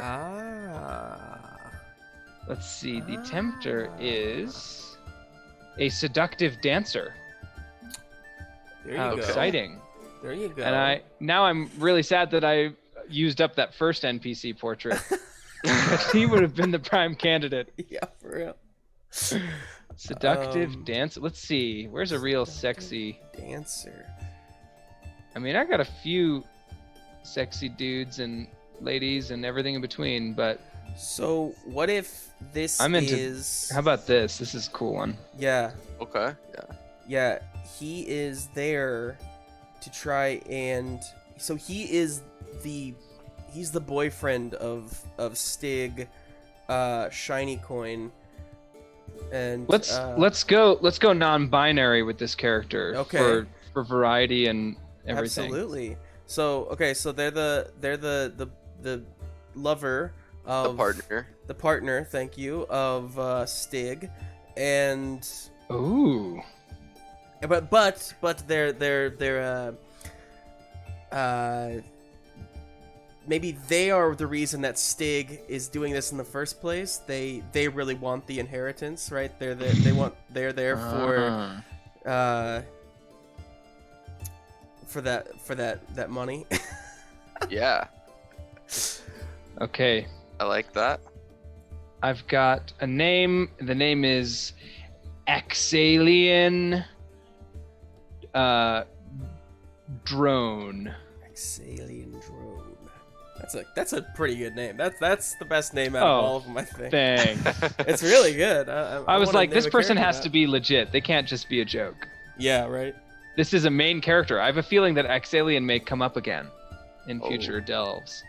Let's see, the Tempter is a seductive dancer. There How you go. exciting. There you go. And I'm really sad that I used up that first NPC portrait. He would have been the prime candidate. Yeah, for real. Seductive dancer. Let's see. Where's a real sexy dancer? I mean, I got a few sexy dudes and ladies and everything in between, but So what if this I'm into- is? how about this? This is a cool one. Yeah, Okay. Yeah. yeah. He is there to try and so he's the boyfriend of Stig, Shiny Coin, and Let's go non-binary with this character. Okay. For variety and everything. Absolutely. So okay, so they're the lover of The partner. the partner. Thank you, of Stig, and Ooh. but they're maybe they are the reason that Stig is doing this in the first place. They really want the inheritance, right? They're there for that money. Yeah. Okay. I like that. I've got a name. The name is Axalian Drone. Exalian drone. That's a pretty good name. That's the best name out of all of them, I think. Thanks. It's really good. I was like, this person has to be legit. They can't just be a joke. Yeah, right. This is a main character. I have a feeling that Axalian may come up again in future delves.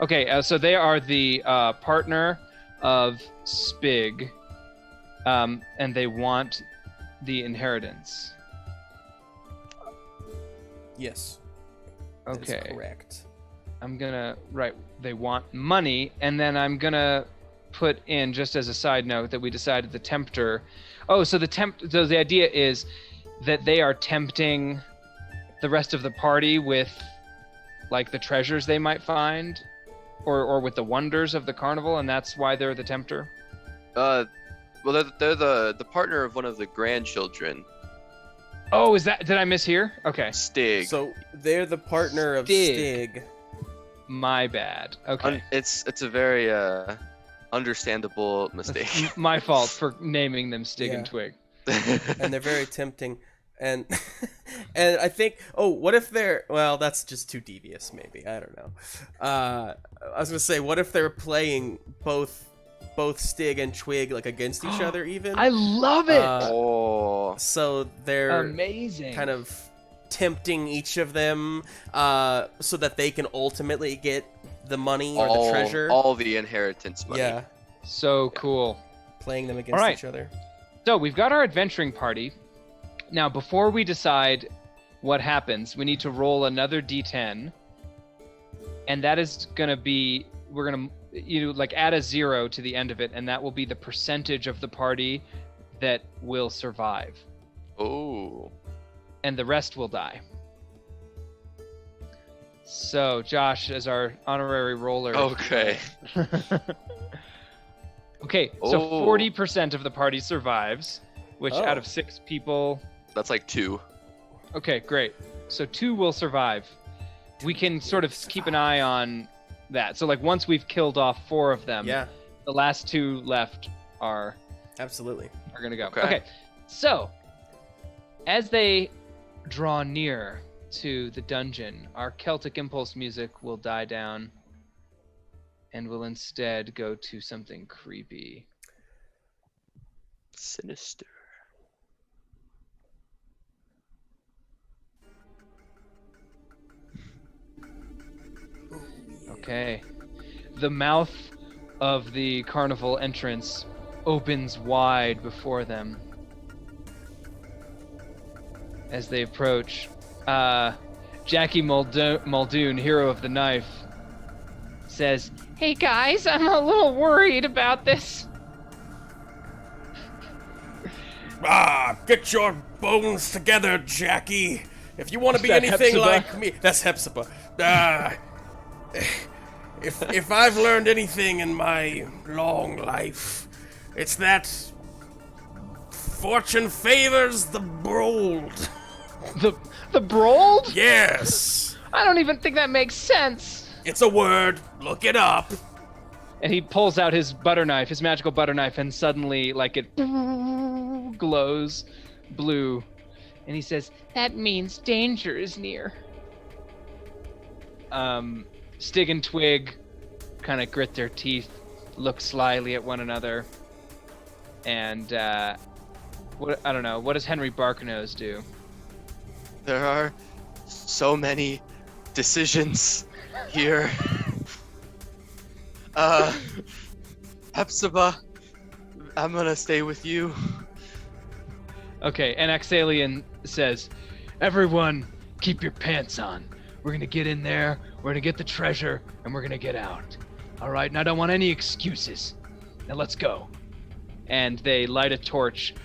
Okay, so they are the partner of Spig, and they want the inheritance. Yes. Okay. That is correct. I'm gonna write they want money, and then I'm gonna put in, just as a side note, that we decided the tempter. Oh, so the idea is that they are tempting the rest of the party with like the treasures they might find, or with the wonders of the carnival, and that's why they're the tempter. Well, they're the partner of one of the grandchildren. Oh, is that? Did I mishear? Okay. Stig. So they're the partner of Stig. My bad. Okay. It's a very understandable mistake. My fault for naming them Stig and Twig. And they're very tempting. And and I think, what if they're, well, that's just too devious, maybe. I don't know. I was gonna say, what if they're playing both Stig and Twig like against each other even? I love it. So they're amazing. Kind of tempting each of them so that they can ultimately get the money or the treasure. All the inheritance money. Yeah. So cool. Playing them against each other. So we've got our adventuring party. Now, before we decide what happens, we need to roll another d10. And that is going to be, we're going to add a 0 to the end of it, and that will be the percentage of the party that will survive. Oh. And the rest will die. So, Josh, as our honorary roller. Okay. Okay, so 40% of the party survives, which out of 6 people... That's like 2. Okay, great. So 2 will survive. We can sort of keep an eye on that. So like once we've killed off 4 of them, the last 2 left are gonna go. Okay. So as they draw near to the dungeon, our Celtic Impulse music will die down and will instead go to something creepy. Sinister. Okay. The mouth of the carnival entrance opens wide before them. As they approach, Jackie Muldoon, hero of the knife, says, "Hey guys, I'm a little worried about this." Get your bones together, Jackie. If you want to be anything Hepzibah? like me, that's Hepzibah. If I've learned anything in my long life, it's that fortune favors the bold. The brold? Yes. I don't even think that makes sense. It's a word. Look it up. And he pulls out his butter knife, his magical butter knife, and suddenly, like, it glows blue. And he says, "That means danger is near." Stig and Twig kind of grit their teeth, look slyly at one another, and I don't know, what does Henry Barknose do? There are so many decisions here. Hepzibah, I'm gonna stay with you. Okay, and Axalian says, "Everyone, keep your pants on. We're gonna get in there, we're gonna get the treasure, and we're gonna get out. All right, and I don't want any excuses. Now let's go." And they light a torch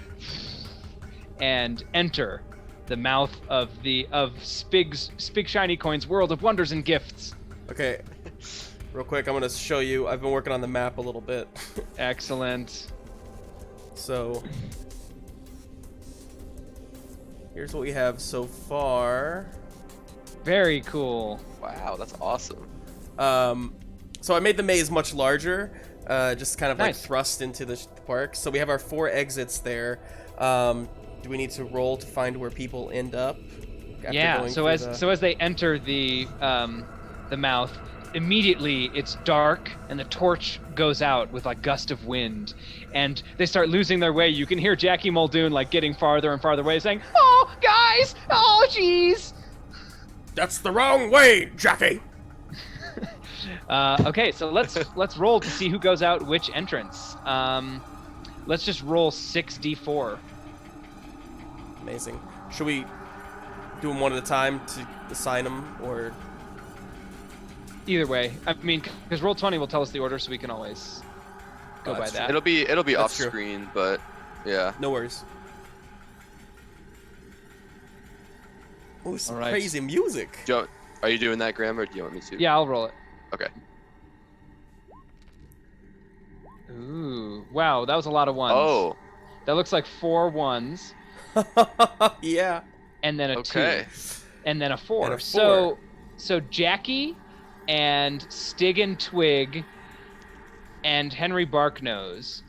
and enter the mouth of Spig Shiny Coin's world of wonders and gifts. Okay, real quick, I'm gonna show you. I've been working on the map a little bit. Excellent. So here's what we have so far. Very cool. Wow, that's awesome. So I made the maze much larger, just kind of like Nice. thrust into the park. So we have our 4 exits there. Do we need to roll to find where people end up? after Yeah. going So through as they enter the mouth, immediately it's dark and the torch goes out with like gust of wind, and they start losing their way. You can hear Jackie Muldoon like getting farther and farther away, saying, "Oh, guys! Oh, jeez!" That's the wrong way, Jackie. Okay, so let's roll to see who goes out which entrance. Let's just roll 6d4. Amazing. Should we do them one at a time to assign them, or? Either way, I mean, because Roll20 will tell us the order, so we can always go by that. It'll be That's off true. screen, but yeah. No worries. Oh, some All right. crazy music. Are you doing that, Graham, or do you want me to? Yeah, I'll roll it. Okay. Ooh, wow, that was a lot of ones. Oh. That looks like 4 1s, Yeah. and then a Okay. 2, and then a 4. And a 4. So Jackie and Stig and Twig and Henry Barknose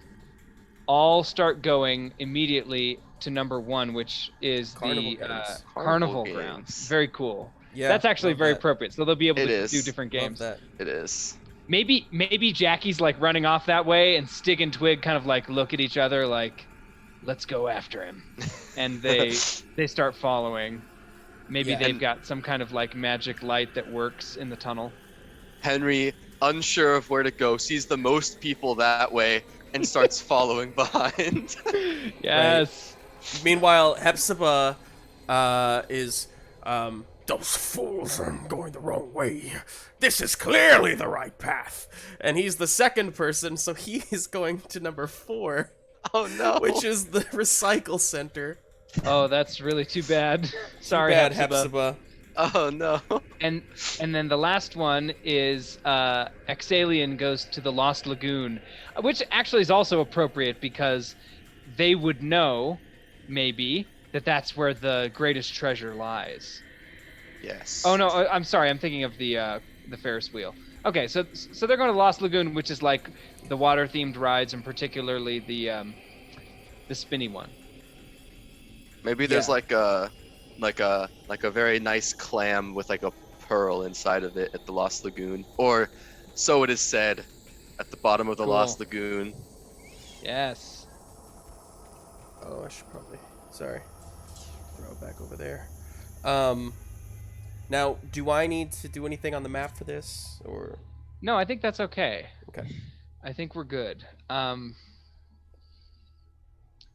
all start going immediately to number 1, which is Carnival the games. Carnival Games. Grounds. Very cool. Yeah. That's actually love very that. appropriate. So they'll be able It to is. do different Love games. that. It is. Maybe Jackie's like running off that way, and Stig and Twig kind of like look at each other like, let's go after him, and they start following. Maybe Yeah, they've got some kind of like magic light that works in the tunnel. Henry, unsure of where to go, sees the most people that way and starts following behind. Yes. Meanwhile, Hepzibah is those fools are going the wrong way. This is clearly the right path. And he's the second person, so he is going to number 4, Oh no. which is the recycle center. Oh, that's really too bad. Sorry, Bad Hepzibah. Hepzibah. Oh no. And then the last one is Exalian goes to the Lost Lagoon, which actually is also appropriate because they would know, maybe, that that's where the greatest treasure lies. Yes. Oh no, I'm sorry. I'm thinking of the Ferris wheel. Okay, so they're going to Lost Lagoon, which is like the water-themed rides, and particularly the spinny one. Maybe there's Yeah. like a very nice clam with like a pearl inside of it at the Lost Lagoon, or so it is said, at the bottom of the Cool. Lost Lagoon. Yes. Oh, I should probably... Sorry. Throw it back over there. Now, do I need to do anything on the map for this, or... No, I think that's okay. Okay. I think we're good.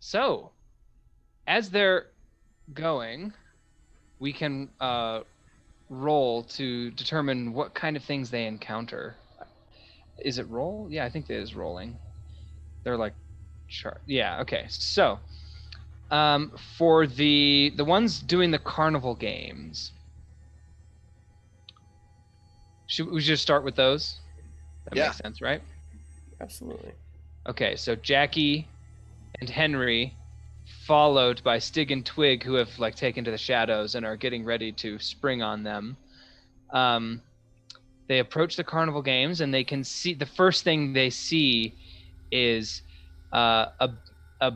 So, as they're going, we can roll to determine what kind of things they encounter. Is it roll? Yeah, I think it is rolling. They're like yeah, okay. So, for the ones doing the carnival games, should we just start with those? That Yeah. makes sense, right? Absolutely. Okay, so Jackie and Henry, followed by Stig and Twig, who have like taken to the shadows and are getting ready to spring on them. They approach the carnival games, and they can see the first thing they see is a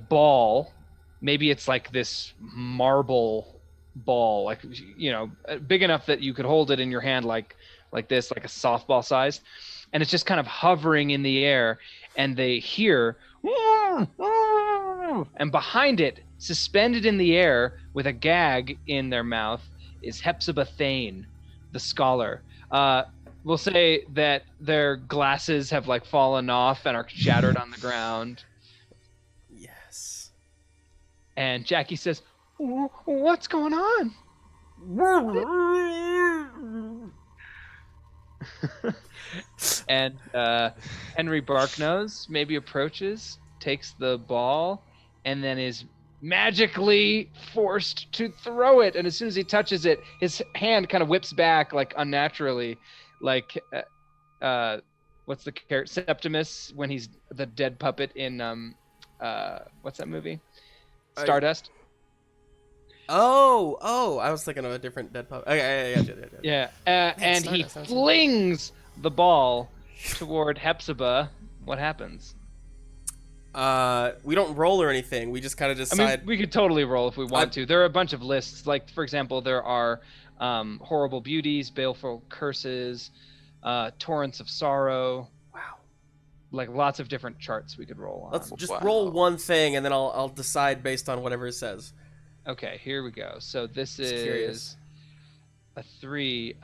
ball. Maybe it's like this marble ball, like, you know, big enough that you could hold it in your hand like this, like a softball sized, and it's just kind of hovering in the air, and they hear, and behind it, suspended in the air with a gag in their mouth, is Hepzibah Thane, the scholar. We'll say that their glasses have like fallen off and are shattered on the ground. Yes. And Jackie says, "What's going on?" And Henry Barknose maybe approaches, takes the ball, and then is magically forced to throw it. And as soon as he touches it, his hand kind of whips back like unnaturally, like what's the character Septimus when he's the dead puppet in what's that movie? Stardust. Oh, I was thinking of a different dead puppet. Okay, Yeah, and he Stardust, flings the ball toward Hepzibah. What happens? We don't roll or anything. We just kind of decide. I mean, we could totally roll if we want to. There are a bunch of lists. Like, for example, there are horrible beauties, baleful curses, Torrents of Sorrow. Wow. Like lots of different charts we could roll on. Let's just roll one thing, and then I'll decide based on whatever it says. Okay, here we go. So this is curious. a 3.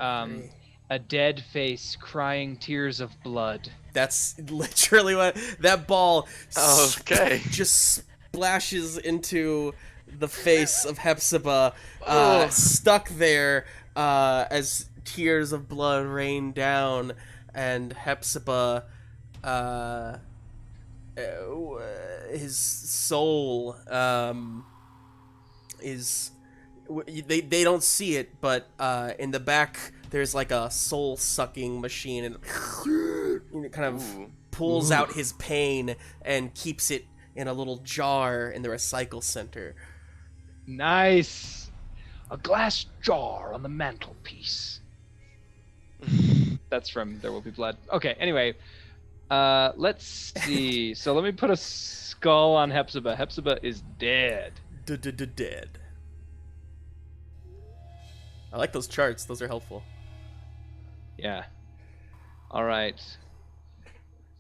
A dead face crying tears of blood. That's literally what that ball just splashes into the face of Hepzibah, stuck there as tears of blood rain down, and Hepzibah, his soul is. They don't see it, but in the back there's like a soul sucking machine, and it kind of pulls out his pain and keeps it in a little jar in the recycle center. Nice. A glass jar on the mantelpiece. That's from There Will Be Blood. Okay, anyway, let's see. So let me put a skull on Hepzibah. Hepzibah is dead. Dead. I like those charts. Those are helpful. Yeah. All right.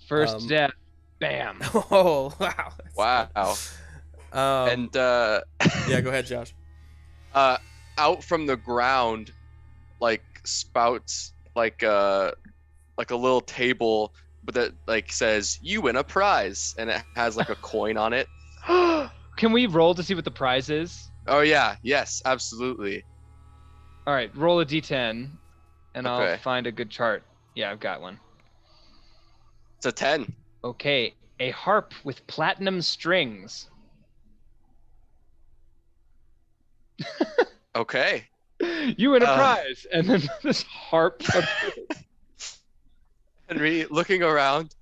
First death. Bam. Oh, wow. Wow. And yeah, go ahead, Josh. Out from the ground, like spouts like a little table, but that like says you win a prize, and it has like a coin on it. Can we roll to see what the prize is? Oh yeah, yes, absolutely. All right, roll a d10, and Okay. I'll find a good chart. Yeah, I've got one. It's a 10. Okay, a harp with platinum strings. Okay. You win a prize, and then this harp. Henry looking around.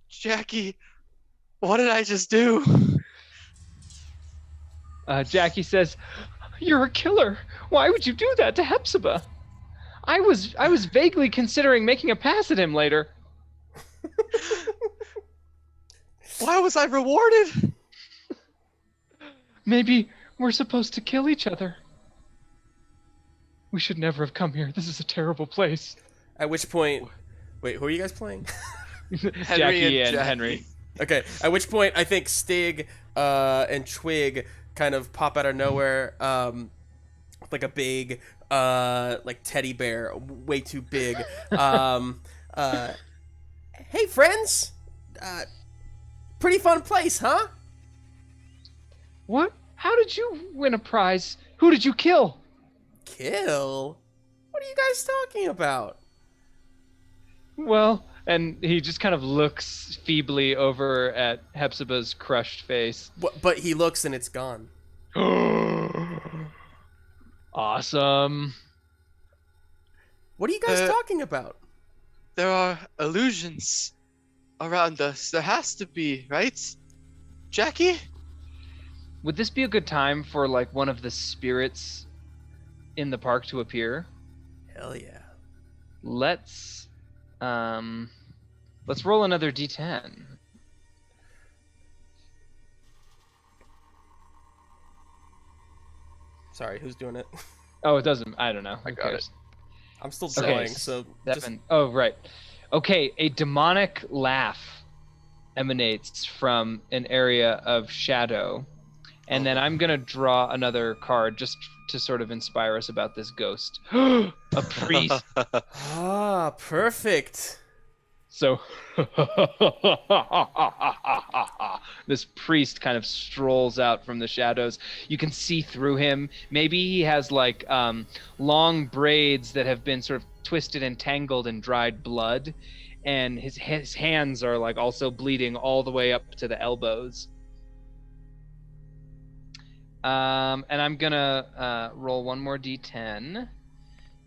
Jackie, what did I just do? Jackie says, "You're a killer. Why would you do that to Hepzibah? I was vaguely considering making a pass at him later." Why was I rewarded? Maybe we're supposed to kill each other. We should never have come here. This is a terrible place. At which point, wait, who are you guys playing? Jackie and Henry. Okay. At which point, I think Stig and Twig kind of pop out of nowhere, like a big, like teddy bear, way too big. Hey, friends. Pretty fun place, huh? What? How did you win a prize? Who did you kill? Kill? What are you guys talking about? Well, and he just kind of looks feebly over at Hepzibah's crushed face. But he looks and it's gone. Awesome. What are you guys talking about? There are illusions around us. There has to be, right? Jackie? Would this be a good time for like one of the spirits in the park to appear? Hell yeah. Let's roll another d10. Sorry, who's doing it? Oh, it doesn't. I don't know. I Who got cares? I'm still Okay, drawing, so just... 7. Oh, right. Okay, a demonic laugh emanates from an area of shadow. And then I'm going to draw another card just to sort of inspire us about this ghost. A priest. Ah, perfect. So this priest kind of strolls out from the shadows. You can see through him. Maybe he has like long braids that have been sort of twisted and tangled in dried blood. And his hands are like also bleeding all the way up to the elbows. And I'm gonna roll one more d10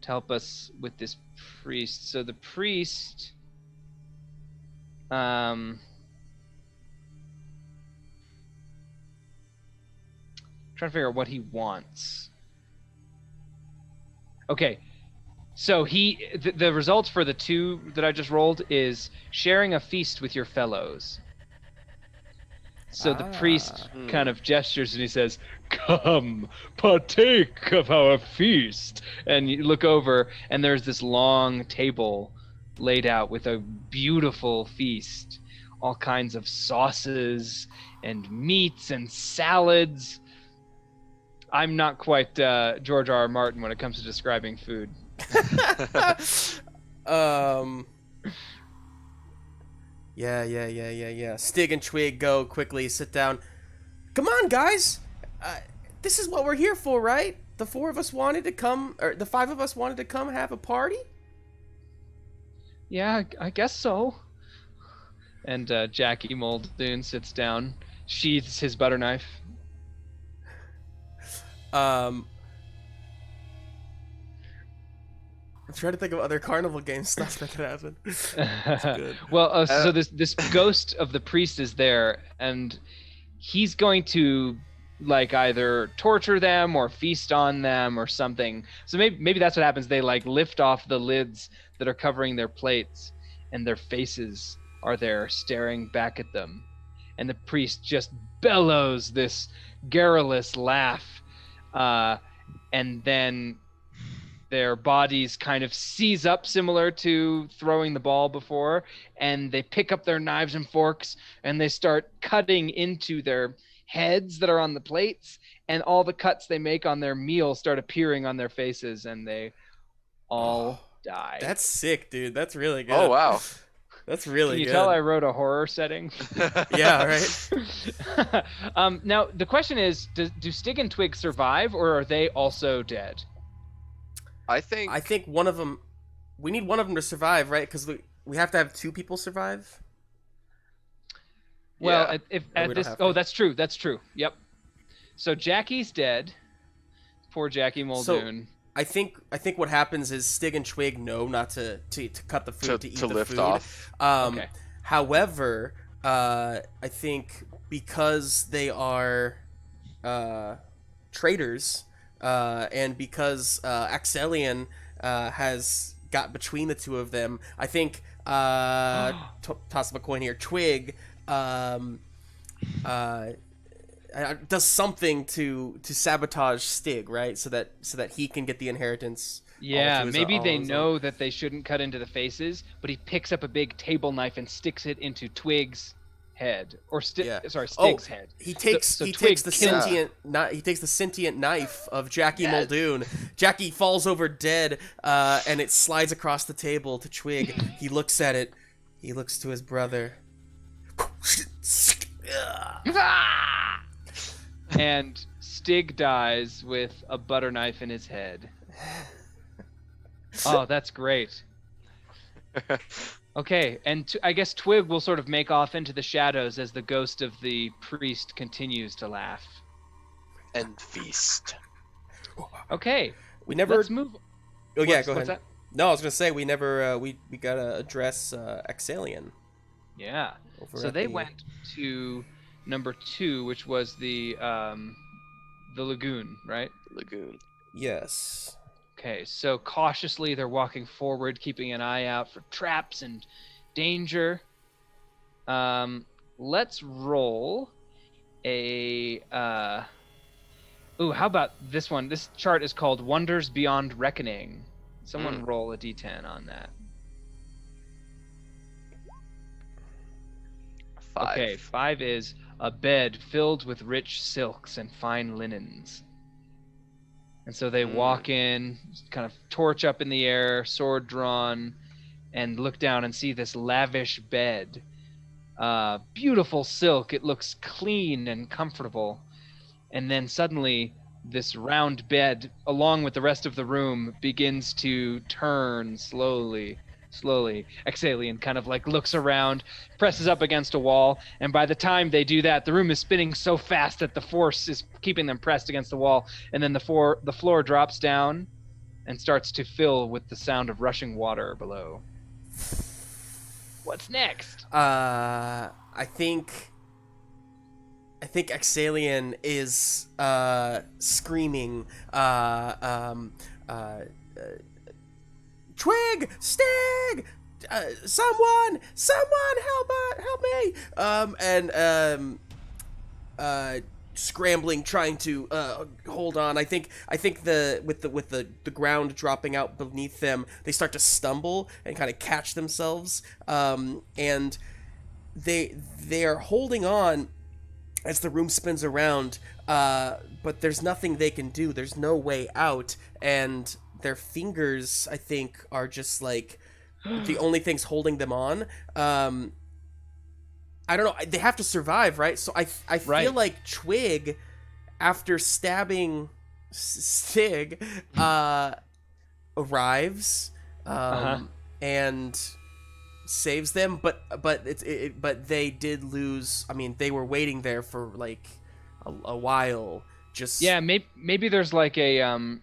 to help us with this priest. So the priest, trying to figure out what he wants. Okay, so the results for the two that I just rolled is sharing a feast with your fellows. So the priest kind of gestures and he says, "Come, partake of our feast." And you look over and there's this long table laid out with a beautiful feast. All kinds of sauces and meats and salads. I'm not quite George R. R. Martin when it comes to describing food. Yeah. Stig and Twig go quickly, sit down. Come on, guys. This is what we're here for, right? The four of us wanted to come, or the five of us wanted to come have a party? Yeah, I guess so. And Jackie Muldoon sits down, sheathes his butter knife. I'm trying to think of other carnival game stuff that could happen. That's good. Well, so this ghost of the priest is there, and he's going to like either torture them or feast on them or something. So maybe that's what happens. They like lift off the lids that are covering their plates, and their faces are there staring back at them. And the priest just bellows this garrulous laugh, and then their bodies kind of seize up, similar to throwing the ball before, and they pick up their knives and forks and they start cutting into their heads that are on the plates, and all the cuts they make on their meal start appearing on their faces, and they all die. That's sick, dude. That's really good. Oh, wow. That's really Can you good. tell I wrote a horror setting? Yeah, right? Now, the question is, do Stig and Twig survive, or are they also dead? I think one of them... We need one of them to survive, right? Because we have to have two people survive? Well, yeah. That's true. That's true. Yep. So Jackie's dead. Poor Jackie Muldoon. So, I think what happens is Stig and Twig know not to cut the food, to eat the lift food. off. Okay. However, I think because they are traitors, and because Axelian has got between the two of them, I think toss up a coin here. Twig does something to sabotage Stig, right? So that he can get the inheritance. Yeah, maybe they know that they shouldn't cut into the faces, but he picks up a big table knife and sticks it into Twig's head, or Stig's head. He takes the sentient knife of Jackie Muldoon. Jackie falls over dead, and it slides across the table to Twig. He looks at it. He looks to his brother. And Stig dies with a butter knife in his head. Oh, that's great. Okay, and I guess Twig will sort of make off into the shadows as the ghost of the priest continues to laugh. And feast. Okay, let's move. Oh yeah, go ahead. What's that? No, I was gonna say we never we gotta address Axelian. Yeah. So they went to number 2, which was the lagoon, right? Lagoon. Yes. Okay, so cautiously they're walking forward, keeping an eye out for traps and danger. Let's roll a... how about this one? This chart is called Wonders Beyond Reckoning. Someone roll a d10 on that. 5. Okay, 5 is a bed filled with rich silks and fine linens. And so they walk in, kind of torch up in the air, sword drawn, and look down and see this lavish bed. Beautiful silk. It looks clean and comfortable. And then suddenly, this round bed, along with the rest of the room, begins to turn slowly. Axelian kind of like looks around, presses up against a wall, and by the time they do that, the room is spinning so fast that the force is keeping them pressed against the wall, and then the floor drops down and starts to fill with the sound of rushing water below. What's next? I think Axelian is screaming Twig, Stig, someone help me! scrambling, trying to hold on. I think the with the ground dropping out beneath them, they start to stumble and kind of catch themselves, and they are holding on as the room spins around, but there's nothing they can do. There's no way out, and their fingers, I think, are just like the only things holding them on. I don't know. They have to survive, right? So I feel like Twig, after stabbing Stig, arrives and saves them. But they did lose. I mean, they were waiting there for like a while. Just maybe there's like a on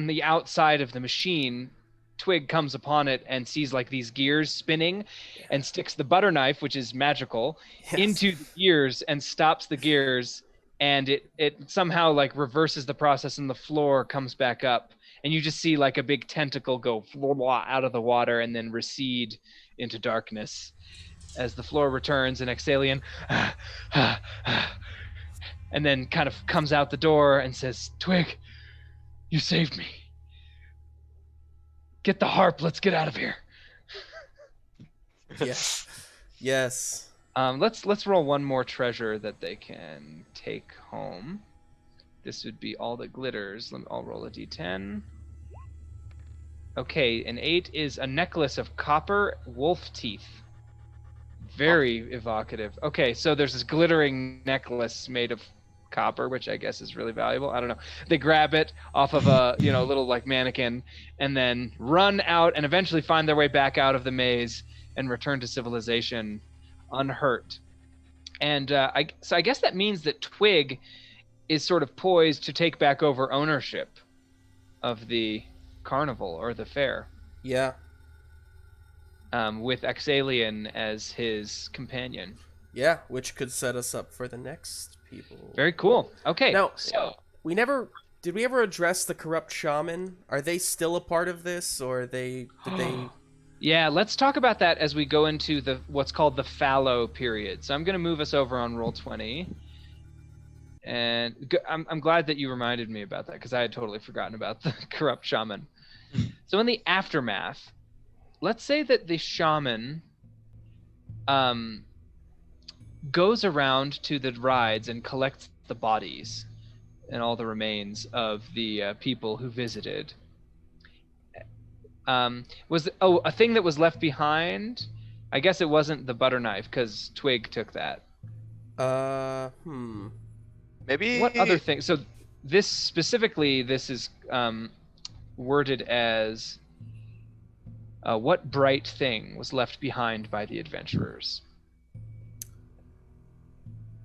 the outside of the machine. Twig comes upon it and sees like these gears spinning and sticks the butter knife, which is magical, into the gears and stops the gears, and it somehow like reverses the process and the floor comes back up, and you just see like a big tentacle go out of the water and then recede into darkness as the floor returns, and Exalian and then kind of comes out the door and says, "Twig, you saved me. Get the harp. Let's get out of here." Yes. Let's roll one more treasure that they can take home. This would be all that glitters. I'll roll a d10. Okay, an 8 is a necklace of copper wolf teeth. Very evocative. Okay, so there's this glittering necklace made of copper, which I guess is really valuable. I don't know. They grab it off of a little like mannequin, and then run out and eventually find their way back out of the maze and return to civilization unhurt. And I guess that means that Twig is sort of poised to take back over ownership of the carnival or the fair. Yeah. With Exalian as his companion. Yeah, which could set us up for the next people. Very cool. Okay. Now, so did we ever address the corrupt shaman? Are they still a part of this, or did they? Yeah, let's talk about that as we go into what's called the fallow period. So I'm going to move us over on roll 20. And I'm glad that you reminded me about that, because I had totally forgotten about the corrupt shaman. So in the aftermath, let's say that the shaman goes around to the rides and collects the bodies and all the remains of the people who visited. A thing that was left behind? I guess it wasn't the butter knife, because Twig took that. Maybe. What other thing? So this is worded as what bright thing was left behind by the adventurers?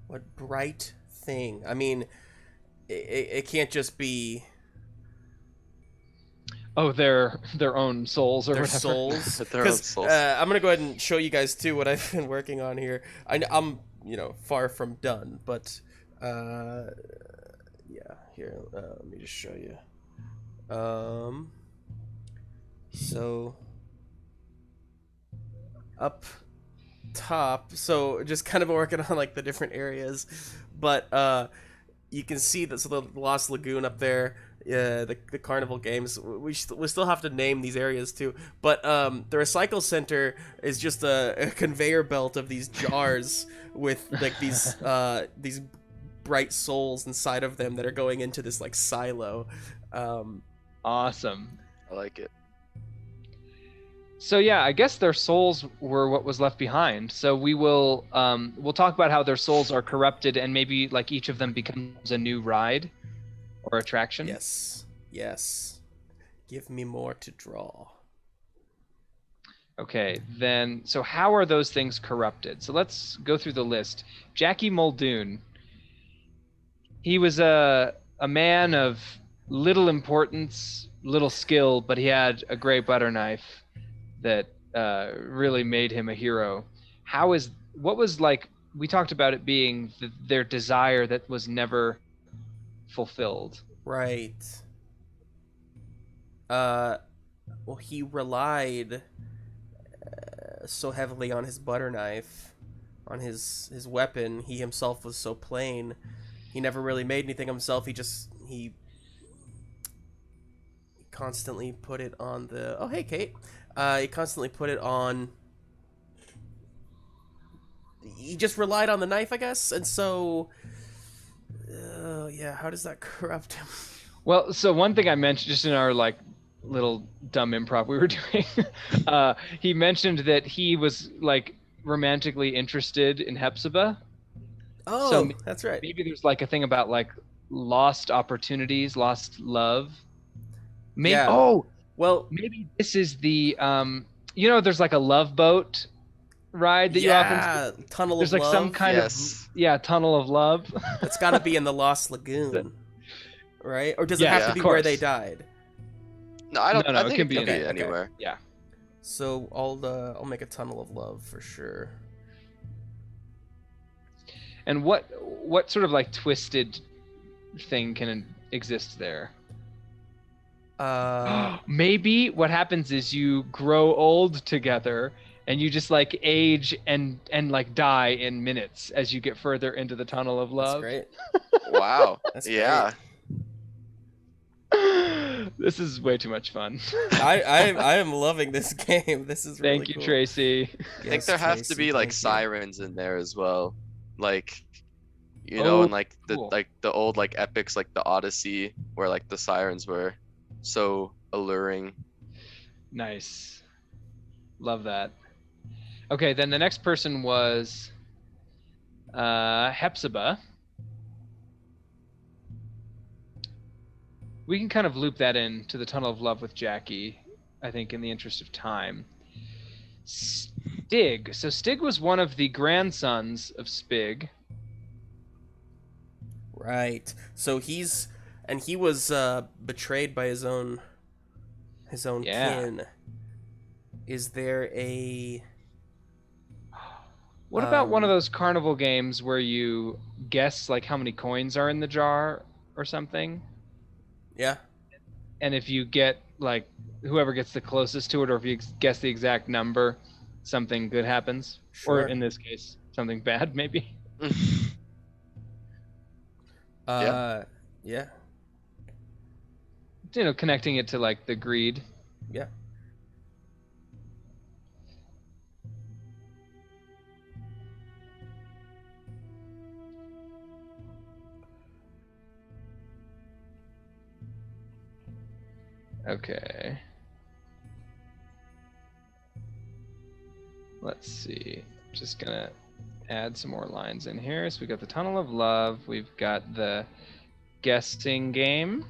What bright thing? I mean, it can't just be... Oh, their own souls or their whatever. Souls. Their own souls. I'm gonna go ahead and show you guys too what I've been working on here. I'm far from done, but yeah. Here, let me just show you. So up top, so just kind of working on like the different areas, but you can see that, so the Lost Lagoon up there. Yeah, the carnival games. We still have to name these areas too. But the recycle center is just a conveyor belt of these jars with like these bright souls inside of them that are going into this like silo. Awesome. I like it. So yeah, I guess their souls were what was left behind. So we'll talk about how their souls are corrupted, and maybe like each of them becomes a new ride or attraction. Yes. Give me more to draw. Okay, then, so how are those things corrupted? So let's go through the list. Jackie Muldoon. He was a man of little importance, little skill, but he had a great butter knife that really made him a hero. What was like, we talked about it being their desire that was never fulfilled. Right. Well, he relied so heavily on his butter knife, on his weapon. He himself was so plain he never really made anything himself. He constantly put it on the. Oh, hey, Kate. He constantly put it on. He just relied on the knife, I guess, and so. Yeah, how does that corrupt him? Well, so one thing I mentioned just in our like little dumb improv we were doing, he mentioned that he was like romantically interested in Hepzibah. Oh, so that's right. Maybe there's like a thing about like lost opportunities, lost love. Maybe, Yeah. oh, Well, maybe this is the there's like a love boat ride that you often see. Tunnel There's of like Love. some kind of tunnel of love. That's got to be in the Lost Lagoon, right? Or does it have to be of where course. they died? No, I don't. No, I think it can be okay. anywhere. Yeah. So I'll make a Tunnel of Love for sure. And what sort of like twisted thing can exist there? Maybe what happens is you grow old together and you just like age and like die in minutes as you get further into the tunnel of love. That's great. Wow. That's yeah. This is way too much fun. I am loving this game. This is really Thank you, cool. Tracy. I think there have to be like sirens in there as well, like and like cool. the old like epics like the Odyssey, where like the sirens were so alluring. Nice. Love that. Okay, then the next person was Hepzibah. We can kind of loop that in to the Tunnel of Love with Jackie, I think, in the interest of time. Stig. So Stig was one of the grandsons of Spig. Right. So he was betrayed by his own kin. Is there a What about one of those carnival games where you guess like how many coins are in the jar or something? Yeah. And if you get like whoever gets the closest to it, or if you guess the exact number, something good happens. Sure. Or in this case, something bad maybe. Yeah. Connecting it to like the greed. Yeah. Okay. Let's see. Just gonna add some more lines in here. So we got the Tunnel of Love. We've got the guessing game.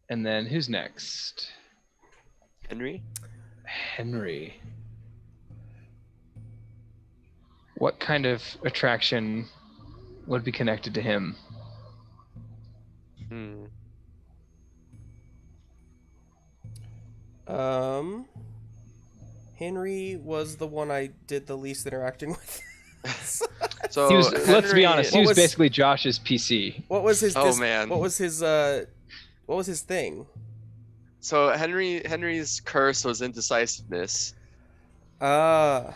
And then who's next? Henry. What kind of attraction would be connected to him? Henry was the one I did the least interacting with. So let's be honest, he was was- basically Josh's PC. What was his? Oh, man. What was his? What was his thing? So Henry's curse was indecisiveness. Now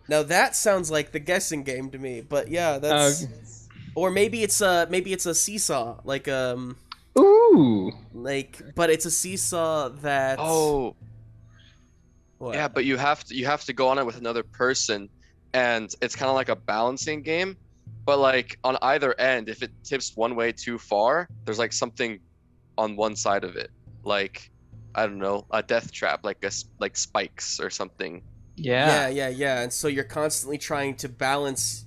that sounds like the guessing game to me. But yeah, that's. Or maybe it's a seesaw, like Ooh. but it's a seesaw that. Oh. What? Yeah, but you have to go on it with another person, and it's kind of like a balancing game. But like on either end, if it tips one way too far, there's like something on one side of it, like I don't know, a death trap, like spikes or something. Yeah. And so you're constantly trying to balance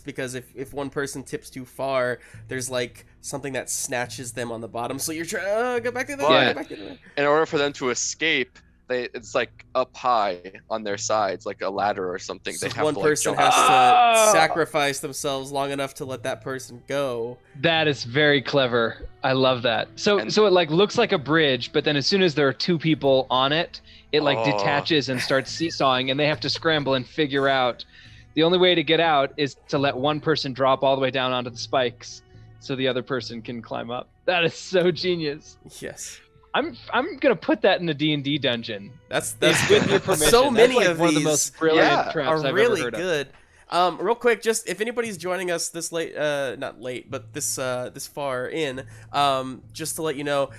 because if one person tips too far, there's like something that snatches them on the bottom. So you're trying go back to the But go back to the in order for them to escape, it's like up high on their sides, like a ladder or something. So they have one to, like, person jump has up. to sacrifice themselves long enough to let that person go. That is very clever. I love that. So it like looks like a bridge, but then as soon as there are two people on it, it like detaches and starts seesawing, and they have to scramble and figure out the only way to get out is to let one person drop all the way down onto the spikes so the other person can climb up. That is so genius. Yes. I'm gonna put that in a D&D dungeon. That's with your permission. So That's many like of one these of the most brilliant traps are I've really ever heard good. Real quick, just if anybody's joining us this late, not late, but this far in, just to let you know,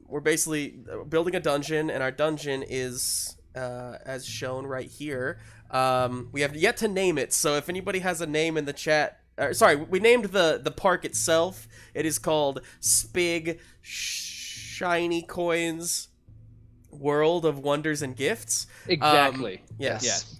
we're basically building a dungeon, and our dungeon is as shown right here. We have yet to name it, so if anybody has a name in the chat, sorry, we named the park itself. It is called Spig Shiny Coins World of Wonders and Gifts. Exactly. Yes.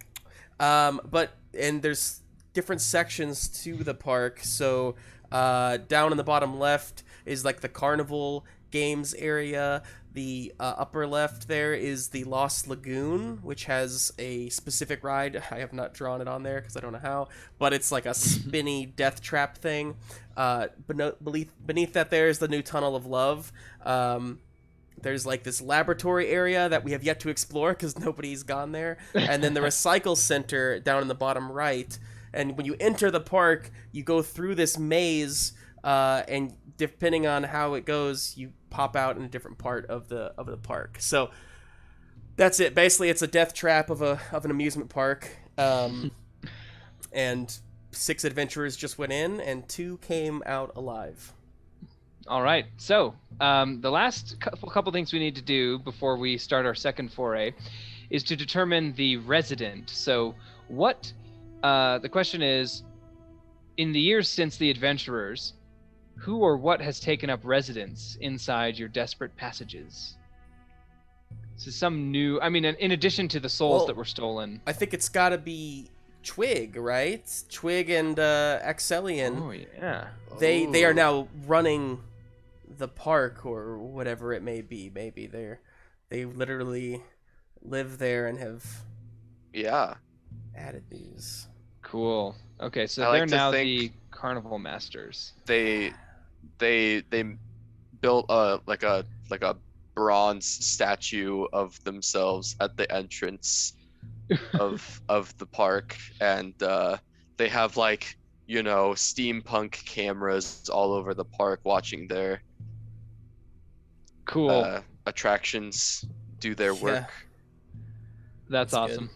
And there's different sections to the park. So down in the bottom left is like the carnival games area. The upper left there is the Lost Lagoon, which has a specific ride. I have not drawn it on there because I don't know how, but it's like a spinny death trap thing. Beneath that there is the new Tunnel of Love. There's like this laboratory area that we have yet to explore because nobody's gone there. And then the recycle center down in the bottom right. And when you enter the park, you go through this maze, and depending on how it goes, you pop out in a different part of the park. So that's it. Basically, it's a death trap of an amusement park. And 6 adventurers just went in, and 2 came out alive. All right. So the last couple things we need to do before we start our second foray is to determine the resident. So what the question is, in the years since the adventurers, who or what has taken up residence inside your desperate passages? So some new, I mean, in addition to the souls that were stolen. I think it's got to be Twig, right? Twig and Axelian. Oh, yeah. They are now running the park or whatever it may be. Maybe they literally live there and have added these. Cool. Okay, so they're now the carnival masters. They built a bronze statue of themselves at the entrance of the park, and they have steampunk cameras all over the park watching their cool attractions do their work. That's awesome. Good.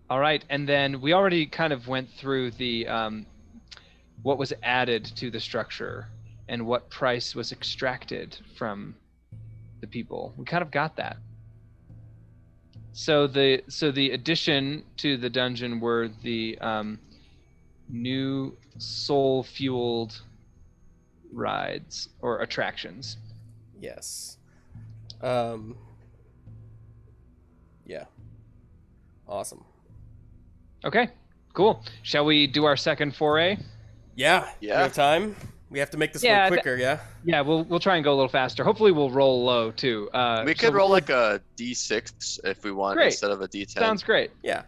All right, and then we already kind of went through the what was added to the structure and what price was extracted from the people. We kind of got that. So the addition to the dungeon were the new soul-fueled rides or attractions. Yes. Yeah. Awesome. Okay, cool. Shall we do our second foray? Yeah. We have time. We have to make this one quicker, yeah? Yeah, we'll try and go a little faster. Hopefully we'll roll low, too. We could roll like a D6 if we want instead of a D10. Sounds great. Yeah.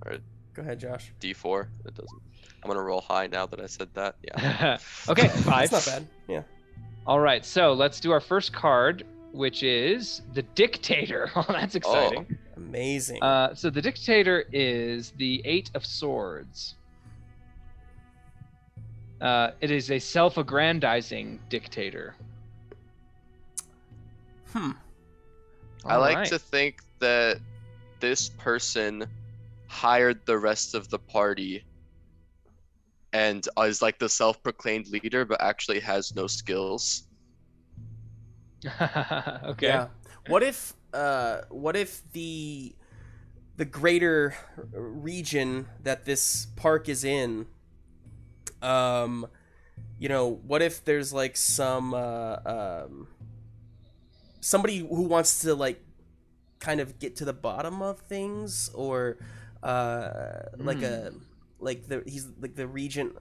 All right. Go ahead, Josh. D4. It doesn't. I'm going to roll high now that I said that. Yeah. Okay, 5. That's not bad. Yeah. All right, so let's do our first card, which is the Dictator. Oh, that's exciting. Oh, amazing. So the Dictator is the 8 of Swords. It is a self-aggrandizing dictator. I like to think that this person hired the rest of the party and is like the self-proclaimed leader, but actually has no skills. Okay. Yeah. What if the greater region that this park is in, what if there's like some somebody who wants to like kind of get to the bottom of things, or he's like the regent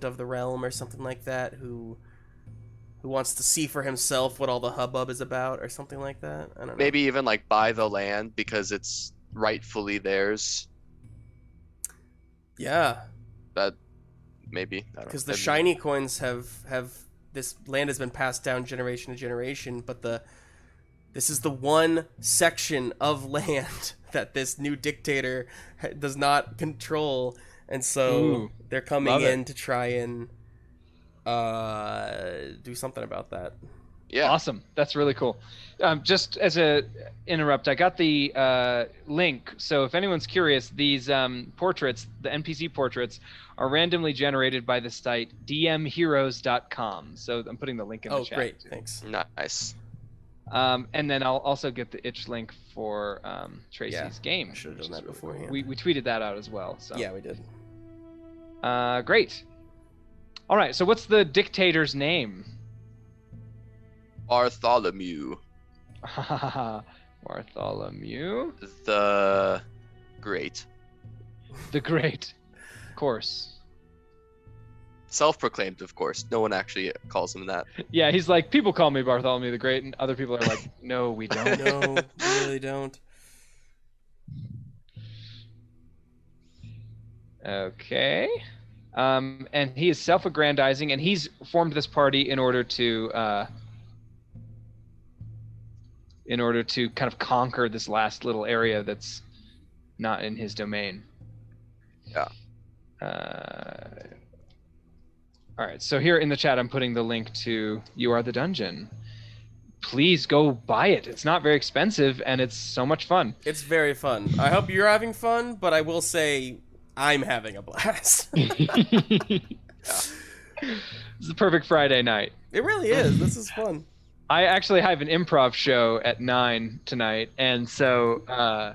of the realm or something like that, who wants to see for himself what all the hubbub is about or something like that. I don't know. Maybe even like buy the land because it's rightfully theirs. Yeah. That maybe. Because the shiny coins have this land has been passed down generation to generation, but this is the one section of land that this new dictator does not control, and so they're coming in to try and do something about that. Yeah. Awesome. That's really cool. Just as a interrupt, I got the link. So if anyone's curious, these portraits, the NPC portraits, are randomly generated by the site dmheroes.com. So I'm putting the link in the chat. Oh, great. Thanks. Nice. And then I'll also get the itch link for Tracy's game. I should have which done is that really beforehand. cool. We tweeted that out as well. So Yeah, we did. great. All right. So what's the dictator's name? Bartholomew Bartholomew the Great. the Great. Of course. Self-proclaimed, of course. No one actually calls him that. Yeah, he's like, people call me Bartholomew the Great, and other people are like, no, we don't. No, we really don't. Okay. And he is self-aggrandizing, and he's formed this party in order to kind of conquer this last little area that's not in his domain. Yeah. All right, so here in the chat, I'm putting the link to You Are the Dungeon. Please go buy it. It's not very expensive, and it's so much fun. It's very fun. I hope you're having fun, but I will say I'm having a blast. It's the perfect Friday night. It really is. This is fun. I actually have an improv show at 9 tonight, and so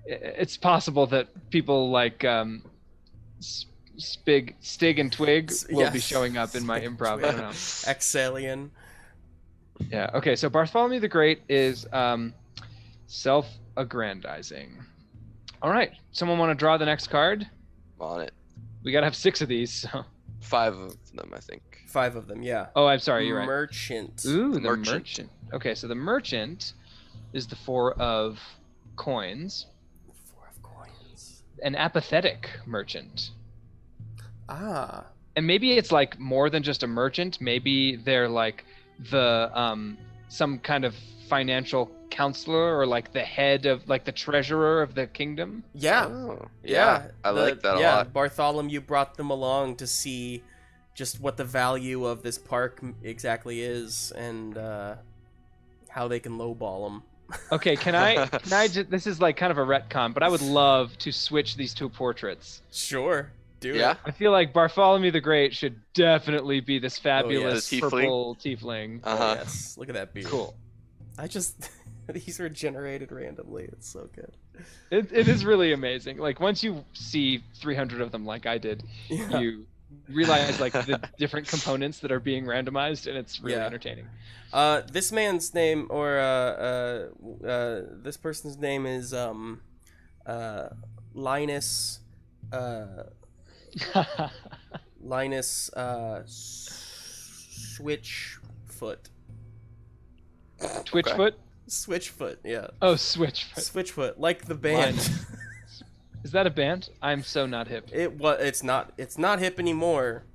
it's possible that people like Stig and Twig will be showing up in my improv. I don't know. Exalian. Yeah. Okay. So Bartholomew the Great is self-aggrandizing. All right. Someone want to draw the next card? I'm on it. We gotta have 6 of these. So. 5 of them, I think. 5 of them, yeah. Oh, I'm sorry. You're right. Merchant. Ooh, the merchant. Okay, so the merchant is the 4 of coins. 4 of coins. An apathetic merchant. Ah. And maybe it's like more than just a merchant. Maybe they're like the some kind of financial counselor, or like the head of, like the treasurer of the kingdom. Yeah. Oh, Yeah. I like that a lot. Bartholomew brought them along to see just what the value of this park exactly is, and how they can lowball them. Okay, can I just, this is like kind of a retcon, but I would love to switch these 2 portraits. Sure. Do Yeah. it. I feel like Bartholomew the Great should definitely be this fabulous The tiefling. purple tiefling. Uh-huh. Oh, yes. Look at that beard. Cool. I just... These are generated randomly. It's so good. It is really amazing. Like, once you see 300 of them like I did, Yeah. you realize like the different components that are being randomized, and it's really Yeah. entertaining. This man's name, or this person's name is Linus Switchfoot. Twitchfoot? Switchfoot, yeah. Oh, Switchfoot. Switchfoot, like the band. Is that a band? I'm so not hip. It's not hip anymore.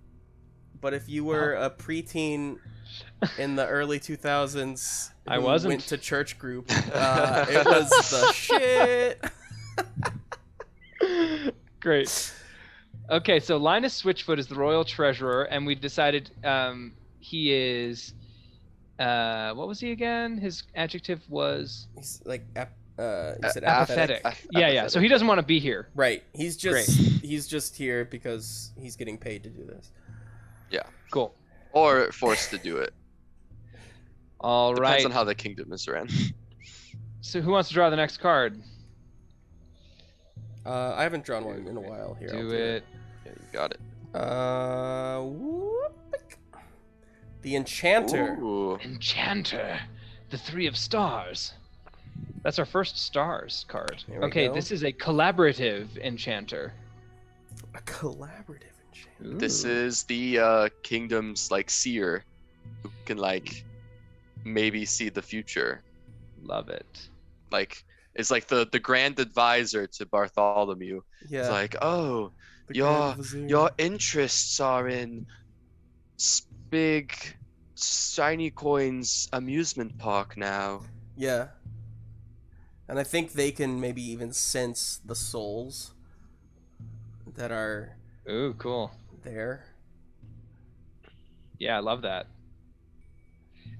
But if you were a preteen in the early 2000s, I who wasn't. went to church group, it was the shit. Great. Okay, so Linus Switchfoot is the royal treasurer, and we decided he is. What was he again? His adjective was. He's like, you said apathetic. apathetic. Yeah. So he doesn't want to be here. Right. He's just here because he's getting paid to do this. Yeah. Cool. Or forced to do it. All right. Depends on how the kingdom is ran. So who wants to draw the next card? I haven't drawn one in a while here. Do it. Yeah, you got it. The Enchanter. Ooh. Enchanter, the 3 of stars. That's our first stars card. There we Okay, go. this is a collaborative enchanter. A collaborative enchanter. This Ooh. is the kingdom's like seer, who can like maybe see the future. Love it. Like it's like the grand advisor to Bartholomew. Yeah. It's like, oh, the your Grand Vizier. your interests are in big shiny coins amusement park now. Yeah. And I think they can maybe even sense the souls that are Ooh, cool. there. Yeah, I love that.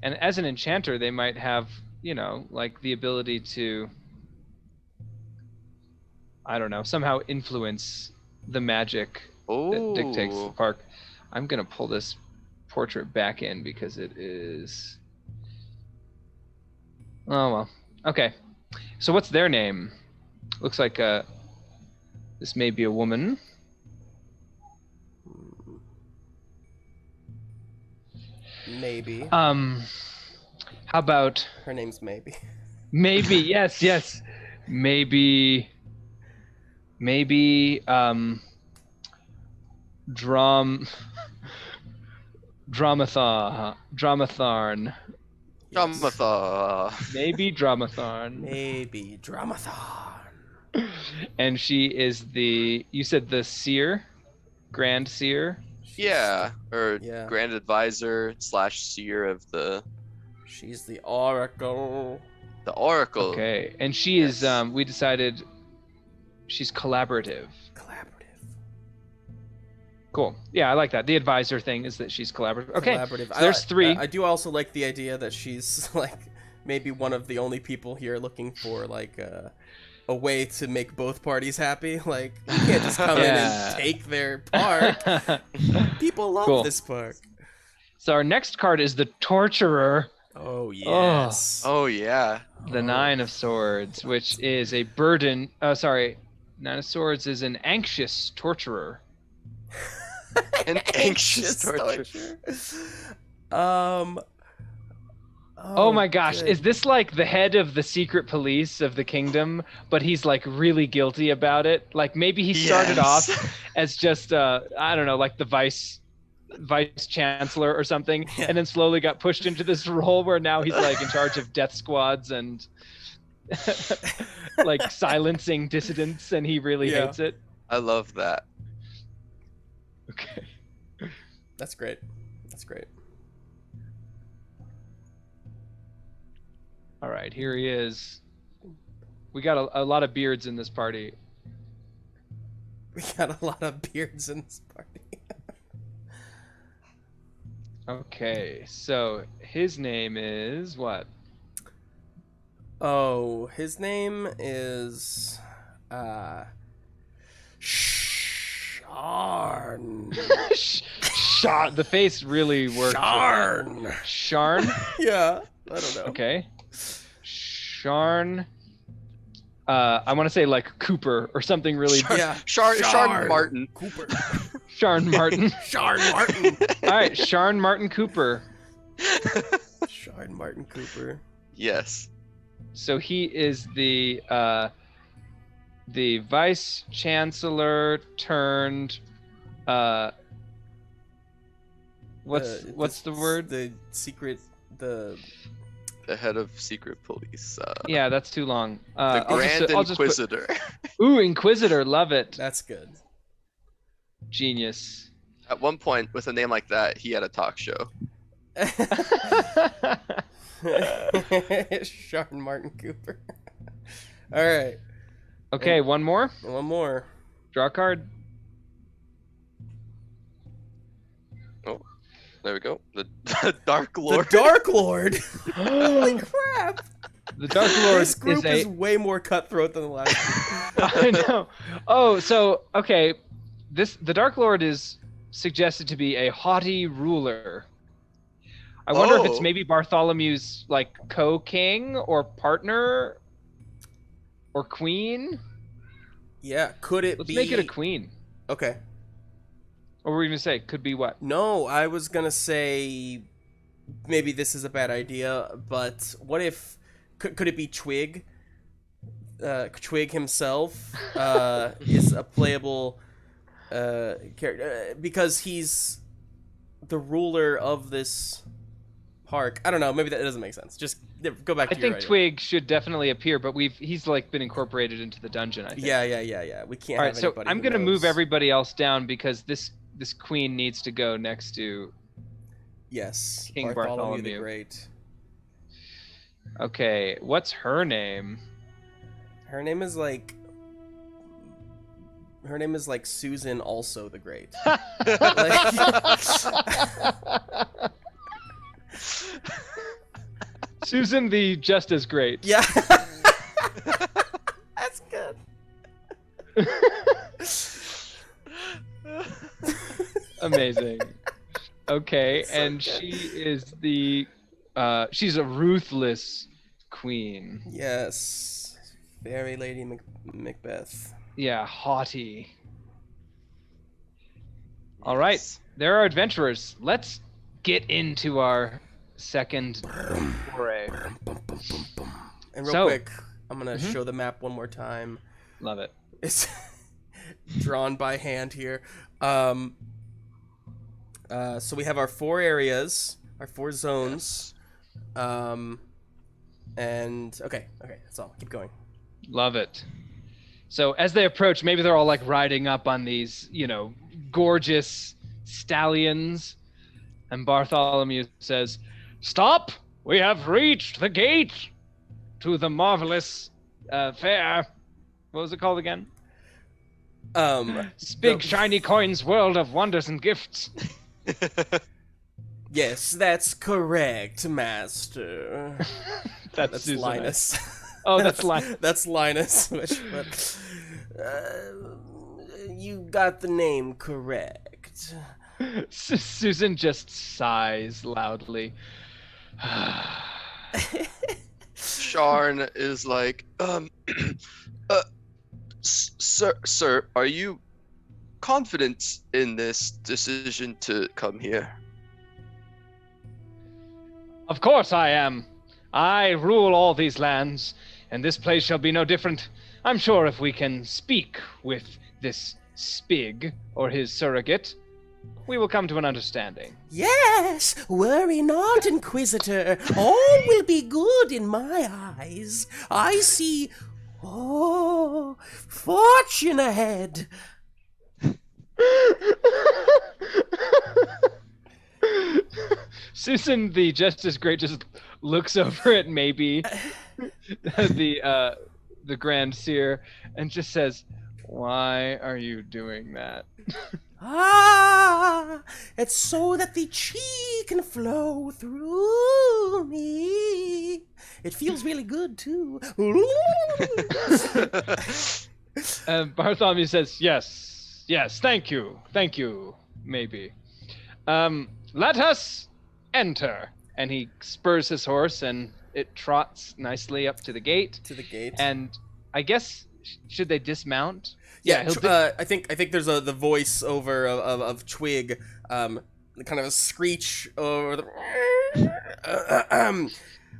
And as an enchanter, they might have, like the ability to, I don't know, somehow influence the magic that dictates the park. I'm going to pull this portrait back in because it is... Oh, well. Okay. So what's their name? Looks like this may be a woman. Maybe. How about... Her name's Maybe. Maybe, yes. Maybe, Dramatharn. Dramatharn. Maybe Dramatharn. Maybe Dramatharn. And she is you said the seer? Grand seer? Yeah, or Grand Advisor / seer of the... She's the Oracle. The Oracle. Okay, and she is, we decided she's collaborative. Cool. Yeah, I like that. The advisor thing is that she's collaborative. Okay, Collaborative. So there's 3. I do also like the idea that she's like maybe one of the only people here looking for like a way to make both parties happy. Like, you can't just come in and take their park. People love this park. So our next card is the Torturer. Oh, yes. Oh, yeah. The 9 of Swords, which is a burden. Sorry. 9 of Swords is an anxious torturer. An anxious torturer. Oh my gosh, is this like the head of the secret police of the kingdom, but he's like really guilty about it? Like maybe he started off as just I don't know, like the vice chancellor or something, and then slowly got pushed into this role where now he's like in charge of death squads and like silencing dissidents, and he really hates it. I love that. Okay. That's great. All right, here he is. We got a lot of beards in this party. Okay, so his name is what? Oh, his name is Sharn. The face really worked. Sharn? Yeah, I don't know. Okay. Sharn. I want to say like Cooper or something really. Sharn Martin. Cooper. Sharn Martin. Sharn Martin. All right, Sharn Martin Cooper. Sharn Martin Cooper. Yes. So he is the vice chancellor turned. What's the word? The secret. The head of secret police. Yeah, that's too long. The Grand Inquisitor. Ooh, Inquisitor, love it. That's good. Genius. At one point, with a name like that, he had a talk show. Sharn Martin Cooper. All right. Okay, one more. Draw a card. Oh, there we go. The Dark Lord. The Dark Lord. Holy crap! The Dark Lord this group is way more cutthroat than the last group. I know. Oh, so okay, the Dark Lord is suggested to be a haughty ruler. I wonder if it's maybe Bartholomew's like co-king or partner or queen. Yeah, could it Let's be? make it a queen. Okay. Or were we gonna say could be what? No, I was gonna say maybe this is a bad idea, but what if could it be Twig? Twig himself is a playable character because he's the ruler of this park. I don't know. Maybe that doesn't make sense. Just go back to your idea. I think Twig should definitely appear, but he's like been incorporated into the dungeon. I think. Yeah. We can't. All have right, so anybody I'm who gonna knows. move everybody else down because this queen needs to go next to. Yes, King Bartholomew the Bartholomew. Great. Okay, what's her name? Her name is like Susan also the Great. Susan the just as great. Yeah. That's good. Amazing. Okay, So and good. she is she's a ruthless queen. Yes. Fairy Lady Macbeth. Yeah, haughty. All right, Yes. there are adventurers. Let's get into our second foray. And real So- quick, I'm gonna show the map one more time. Love it. It's drawn by hand here. So we have our 4 areas, our 4 zones. And okay, that's all. Keep going. Love it. So as they approach, maybe they're all like riding up on these, gorgeous stallions. And Bartholomew says, "Stop! We have reached the gate to the marvelous fair." What was it called again? Big shiny coins, world of wonders and gifts. Yes, that's correct, Master. That's Susan. Linus. Oh, that's Linus. That's Linus. You got the name correct. Susan just sighs loudly. Sharn is like, sir, are you confident in this decision to come here? Of course I am. I rule all these lands, and this place shall be no different. I'm sure if we can speak with this Spig, or his surrogate, we will come to an understanding. Yes, worry not, Inquisitor. All will be good in my eyes. I see, fortune ahead. Susan, the just as great, just looks over at maybe the Grand Seer and just says, "Why are you doing that?" It's so that the chi can flow through me. It feels really good, too. Bartholomew says, yes, thank you, maybe. Let us enter. And he spurs his horse, and it trots nicely up to the gate. To the gate. And I guess, should they dismount? Yeah, he'll I think there's the voice over of Twig, kind of a screech over the.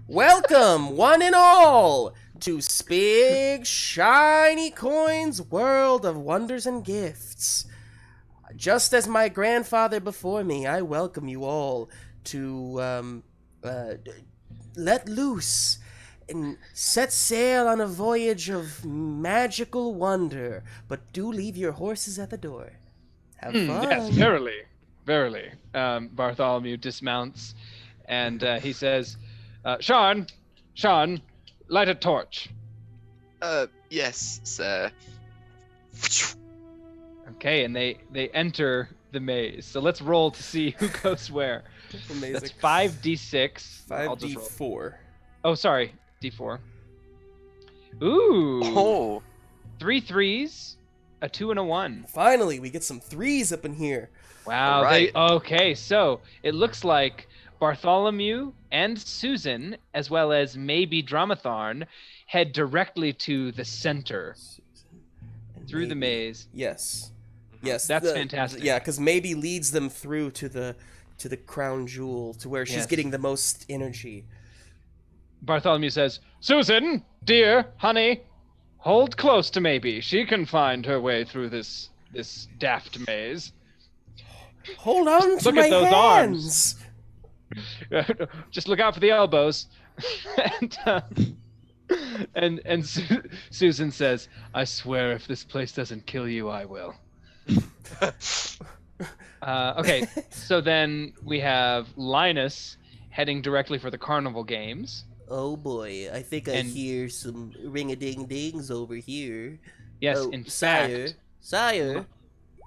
Welcome, one and all, to Spig Shiny Coins World of Wonders and Gifts. Just as my grandfather before me, I welcome you all to let loose and set sail on a voyage of magical wonder, but do leave your horses at the door. Have fun. Yes, verily. Bartholomew dismounts, and he says, Sharn, light a torch. Yes, sir. Okay, and they enter the maze. So let's roll to see who goes where. Amazing. That's 5d6. I'll just roll. 5d4. Oh, sorry, d4. Ooh. Oh. 3 3s, a 2 and a 1. Finally, we get some 3s up in here. Wow. All right. Okay, so it looks like Bartholomew and Susan, as well as maybe Dramatharn, head directly to the center through the maze. Yes. That's fantastic. Yeah, because maybe leads them through to the crown jewel, to where she's Yes. getting the most energy. Bartholomew says, Susan, dear, honey, hold close to maybe. She can find her way through this daft maze. Hold on to Look my at those hands. Just look out for the elbows. and Susan says, I swear if this place doesn't kill you, I will. Okay, so then we have Linus heading directly for the carnival games. Oh boy, I think I hear some ring-a-ding-dings over here. Yes, Oh, in sire. fact. Sire.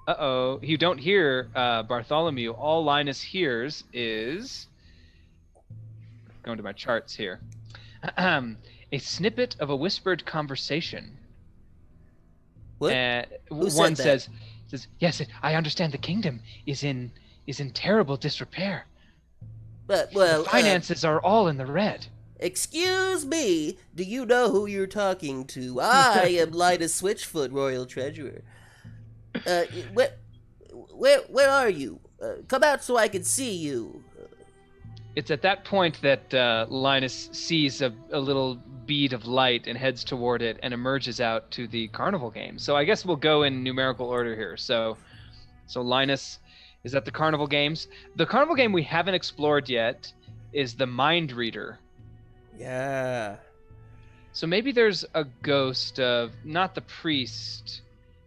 Uh-oh, you don't hear Bartholomew. All Linus hears is going to my charts here. A snippet of a whispered conversation. What? Who One said that? says, yes, I understand the kingdom is in terrible disrepair. But, well, The finances are all in the red. excuse me, do you know who you're talking to? I am Linus Switchfoot, Royal Treasurer. Where are you? Come out so I can see you. It's at that point that Linus sees a little bead of light and heads toward it and emerges out to the carnival game. So I guess we'll go in numerical order here. So Linus is at the carnival games. The carnival game we haven't explored yet is the mind reader. Yeah. So maybe there's a ghost of not the priest.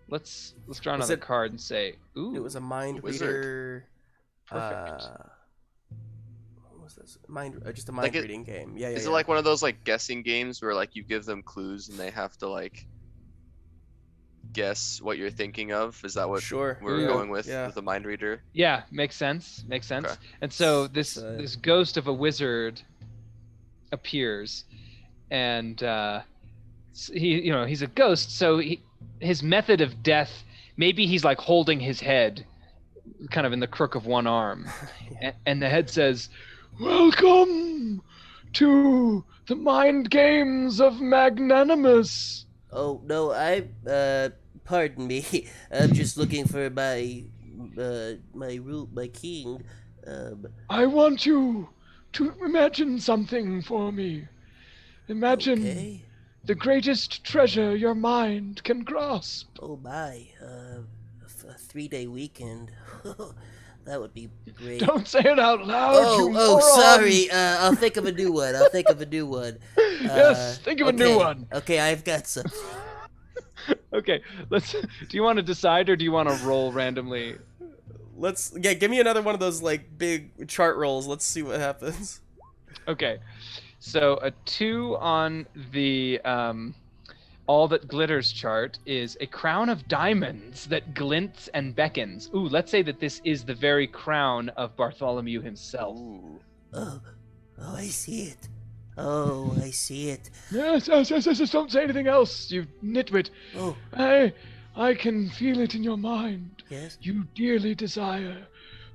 Let's draw another card and say, ooh, It was a mind wizard. reader. Perfect. What was this? Just a Like mind reading game. Yeah. Is it like one of those like guessing games where like you give them clues and they have to like guess what you're thinking of? Is that what Sure. we're Yeah. going with Yeah. the mind reader? yeah, makes sense. Okay. And so this So- this ghost of a wizard appears, and he's a ghost, so his method of death, maybe he's like holding his head kind of in the crook of one arm. And the head says, welcome to the mind games of Magnanimous. Oh no, pardon me. I'm just looking for my king. I want you to imagine something for me. Imagine Okay. the greatest treasure your mind can grasp. Oh my, a 3-day weekend. That would be great. Don't say it out loud, you Oh, moron. sorry. I'll think of a new one. Yes, think of a new one. Okay, I've got some. Okay, do you want to decide or do you want to roll randomly? Give me another one of those like big chart rolls. Let's see what happens. Okay, so a 2 on the all that glitters chart is a crown of diamonds that glints and beckons. Ooh, let's say that this is the very crown of Bartholomew himself. Ooh. Oh, I see it. Oh, I see it. Yes, don't say anything else, you nitwit. Oh, I can feel it in your mind. yes. You dearly desire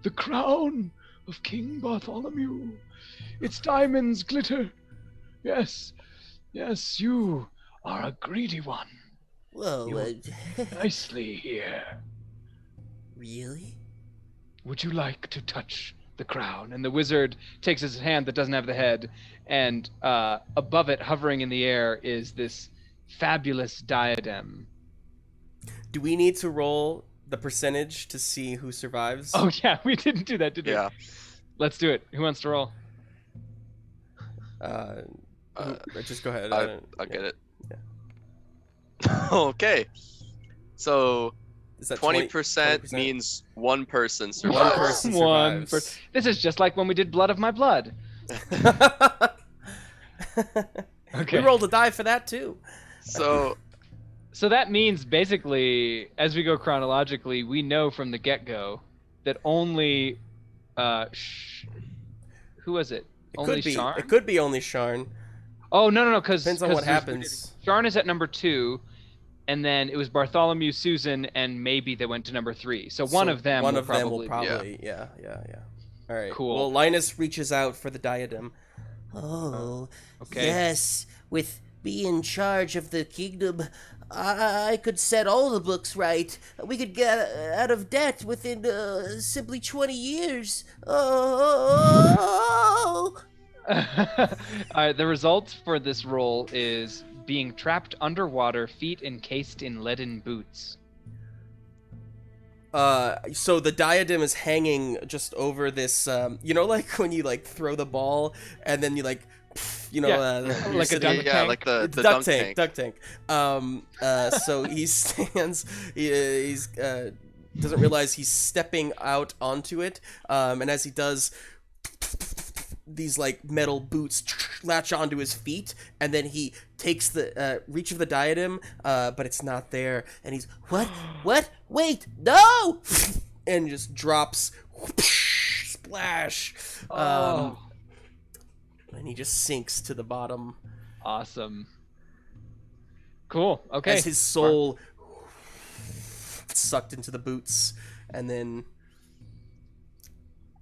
the crown of King Bartholomew. Its diamonds glitter. Yes, you are a greedy one. Whoa, Nicely here. really? Would you like to touch the crown? And the wizard takes his hand that doesn't have the head, and above it, hovering in the air, is this fabulous diadem. Do we need to roll the percentage to see who survives? Oh yeah, we didn't do that, did we? Yeah. Let's do it. Who wants to roll? Just go ahead. I'll get it. Okay. So Is that 20% means one person one survives. person One survives. This is just like when we did Blood of My Blood. Okay. We rolled a die for that too. So So that means basically, as we go chronologically, we know from the get-go that only, who was it? Only Sharn? It could be only Sharn. Oh no, because Depends on what happens. Sharn is at number 2, and then it was Bartholomew, Susan, and maybe they went to number 3. So one of them will probably. Yeah. All right. Cool. Well, Linus reaches out for the diadem. Oh, Okay. yes. With me in charge of the kingdom, I could set all the books right. We could get out of debt within simply 20 years. Oh. The result for this roll is being trapped underwater, feet encased in leaden boots. So the diadem is hanging just over this, like when you like throw the ball and then you like, you're like a sitting- dunk yeah, tank? like the It's dunk tank. duck tank. So he stands. He's doesn't realize he's stepping out onto it. And as he does, these like metal boots latch onto his feet, and then he takes the reach of the diadem, but it's not there. And he's what? Wait, no! And just drops. Splash. and he just sinks to the bottom. Awesome. Cool. Okay. As his soul sucked into the boots and then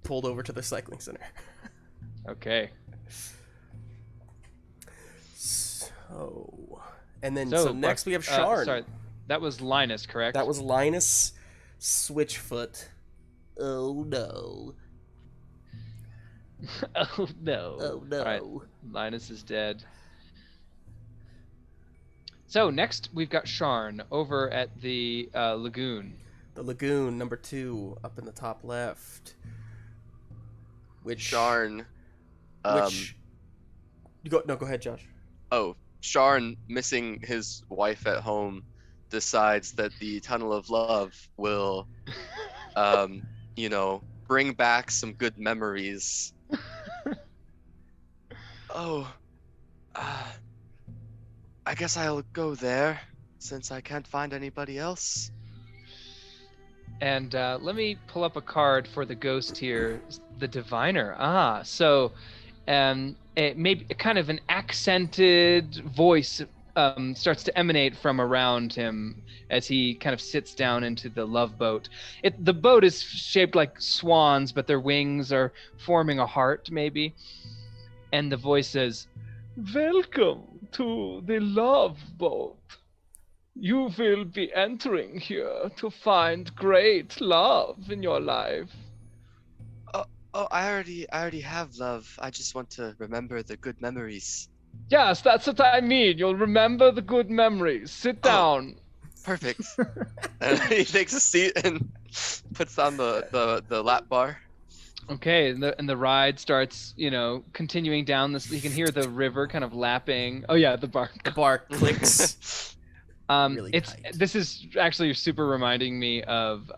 pulled over to the cycling center. Okay. So, and then so next we have Sharn. Sorry, that was Linus, correct? That was Linus Switchfoot. Oh no. Oh no. Oh no. All right. Linus is dead. So next we've got Sharn over at the lagoon. The lagoon, number 2, up in the top left. Sharn. Go ahead, Josh. Oh, Sharn, missing his wife at home, decides that the Tunnel of Love will, bring back some good memories. I guess I'll go there, since I can't find anybody else. And let me pull up a card for the ghost here, the Diviner. So maybe kind of an accented voice starts to emanate from around him as he kind of sits down into the love boat. The boat is shaped like swans, but their wings are forming a heart, maybe. And the voice says, "Welcome to the love boat. You will be entering here to find great love in your life." I already have love. I just want to remember the good memories. Yes, that's what I mean. You'll remember the good memories. Sit down. Perfect. And he takes a seat and puts on the lap bar. Okay, and the ride starts, continuing down this. You can hear the river kind of lapping. Oh yeah, the bar. The bar clicks. Really tight. This is actually super reminding me of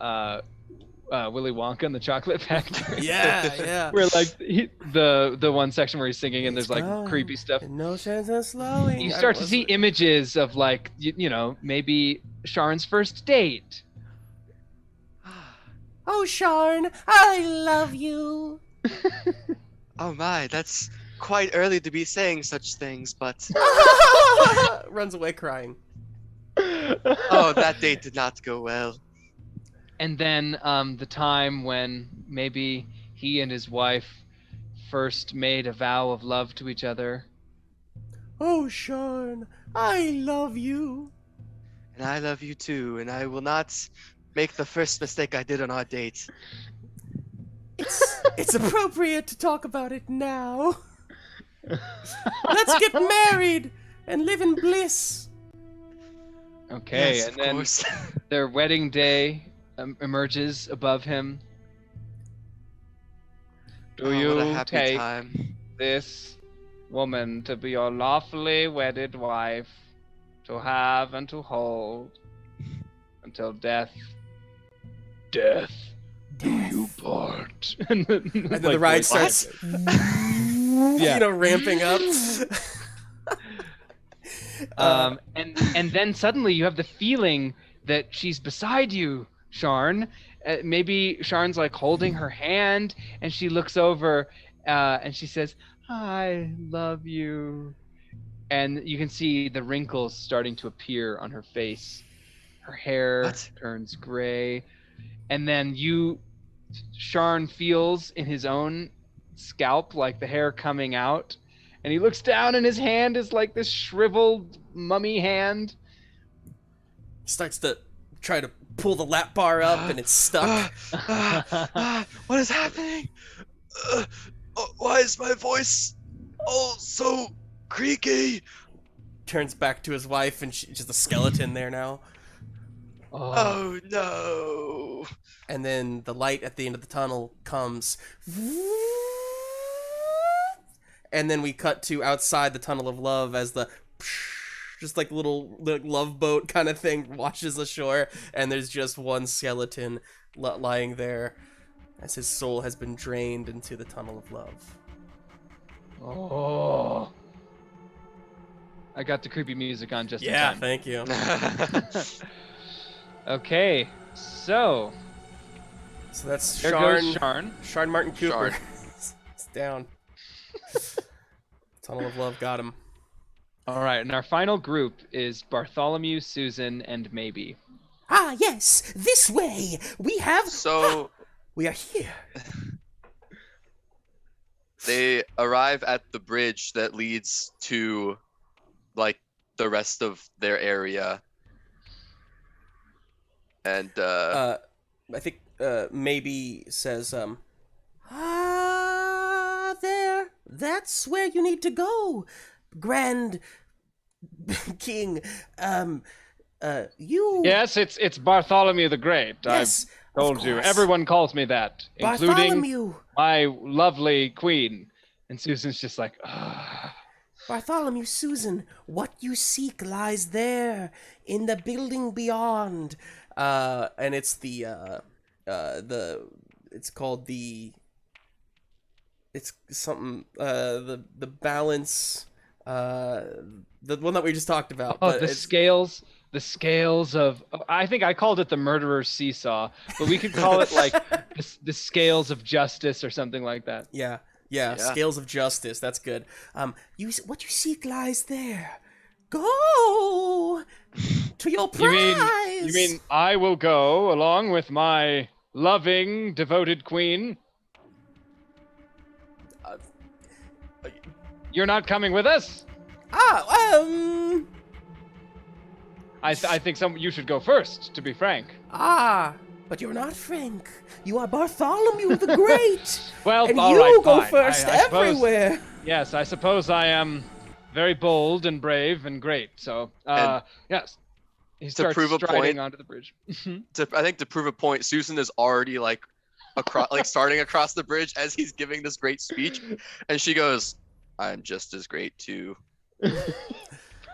Willy Wonka and the Chocolate Factory. Yeah. Where like the one section where he's singing and there's like creepy stuff. No sense in slowing. You start to see images of like maybe Sharn's first date. Oh, Sharn, I love you. Oh my, that's quite early to be saying such things, but runs away crying. Oh, that date did not go well. And then the time when maybe he and his wife first made a vow of love to each other. Oh, Sharn, I love you. And I love you too, and I will not make the first mistake I did on our date. It's appropriate to talk about it now. Let's get married and live in bliss. Okay, yes, and then course. Their wedding day emerges above him. Do you what a happy take time. this woman to be your lawfully wedded wife, to have and to hold until death do you part? And then the ride starts ramping up. And then suddenly you have the feeling that she's beside you, Sharn. Maybe Sharn's like holding her hand, and she looks over and she says, "I love you." And you can see the wrinkles starting to appear on her face. Her hair turns gray. And then Sharn feels in his own scalp like the hair coming out. And he looks down and his hand is like this shriveled mummy hand. He starts to try to pull the lap bar up and it's stuck. What is happening? Why is my voice all so creaky? Turns back to his wife and she's just a skeleton there now. Oh no. And then the light at the end of the tunnel comes. And then we cut to outside the Tunnel of Love as the just like little love boat kind of thing washes ashore, and there's just one skeleton lying there as his soul has been drained into the Tunnel of Love. Oh. I got the creepy music on just in Yeah, time. thank you. Okay, so that's there Sharn. goes Sharn. Sharn Martin Cooper. Sharn. It's down. Tunnel of Love got him. All right, and our final group is Bartholomew, Susan, and Maybe. Ah, yes, this way. We have. So we are here. they arrive at the bridge that leads to, like, the rest of their area. And I think Maybe says there. That's where you need to go, Grand King. You. Yes, it's Bartholomew the Great. Yes, I've told of you. course. Everyone calls me that, including Bartholomew. my lovely queen. And Susan's just like, ah. Bartholomew, Susan, what you seek lies there in the building beyond. And it's it's called it's something, the balance, the one that we just talked about. Oh, but the scales of, I think I called it the murderer's seesaw, but we could call it like the scales of justice or something like that. Yeah, scales of justice. That's good. What you seek lies there. Go to your prize. You mean I will go along with my loving, devoted queen? You're not coming with us? I think you should go first, to be frank. But you're not Frank. You are Bartholomew the Great. Well, and all you right, go fine. first I suppose, everywhere. yes, I suppose I am very bold and brave and great. So, yes. He starts prove a striding point, onto the bridge. I think to prove a point, Susan is already like starting across the bridge as he's giving this great speech, and she goes, "I'm just as great too."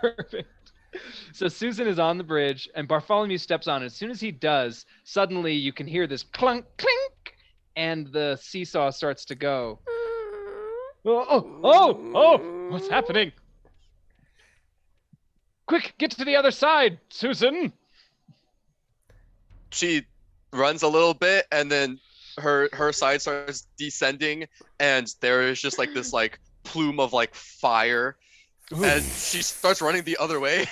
Perfect. So Susan is on the bridge, and Bartholomew steps on. As soon as he does, suddenly you can hear this clunk, clink, and the seesaw starts to go. Oh! What's happening? Quick, get to the other side, Susan! She runs a little bit, and then her side starts descending, and there is just like this like plume of like fire. And she starts running the other way.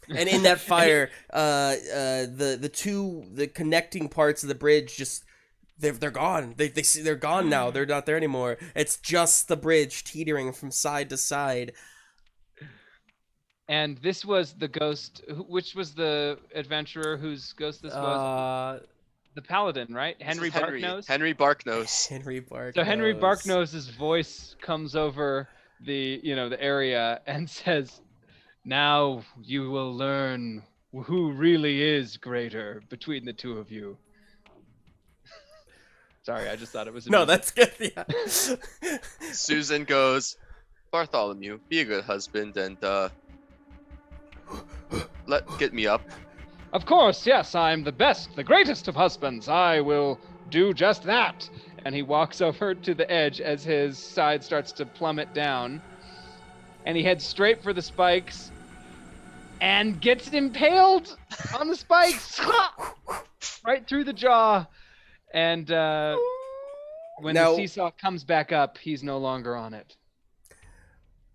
And in that fire, the connecting parts of the bridge just they're gone. They're gone now. They're not there anymore. It's just the bridge teetering from side to side. And this was the ghost. Which was the adventurer whose ghost this was? The paladin, right? Henry Barknose. Henry Barknose. So Henry Barknose's voice comes over the area and says, "Now you will learn who really is greater between the two of you." Sorry, I just thought it was No, that's good. Yeah. Susan goes, "Bartholomew, be a good husband and get me up." Of course, yes, I'm the best, the greatest of husbands. I will do just that. And he walks over to the edge as his side starts to plummet down. And he heads straight for the spikes and gets impaled on the spikes. Right through the jaw. And when the seesaw comes back up, he's no longer on it.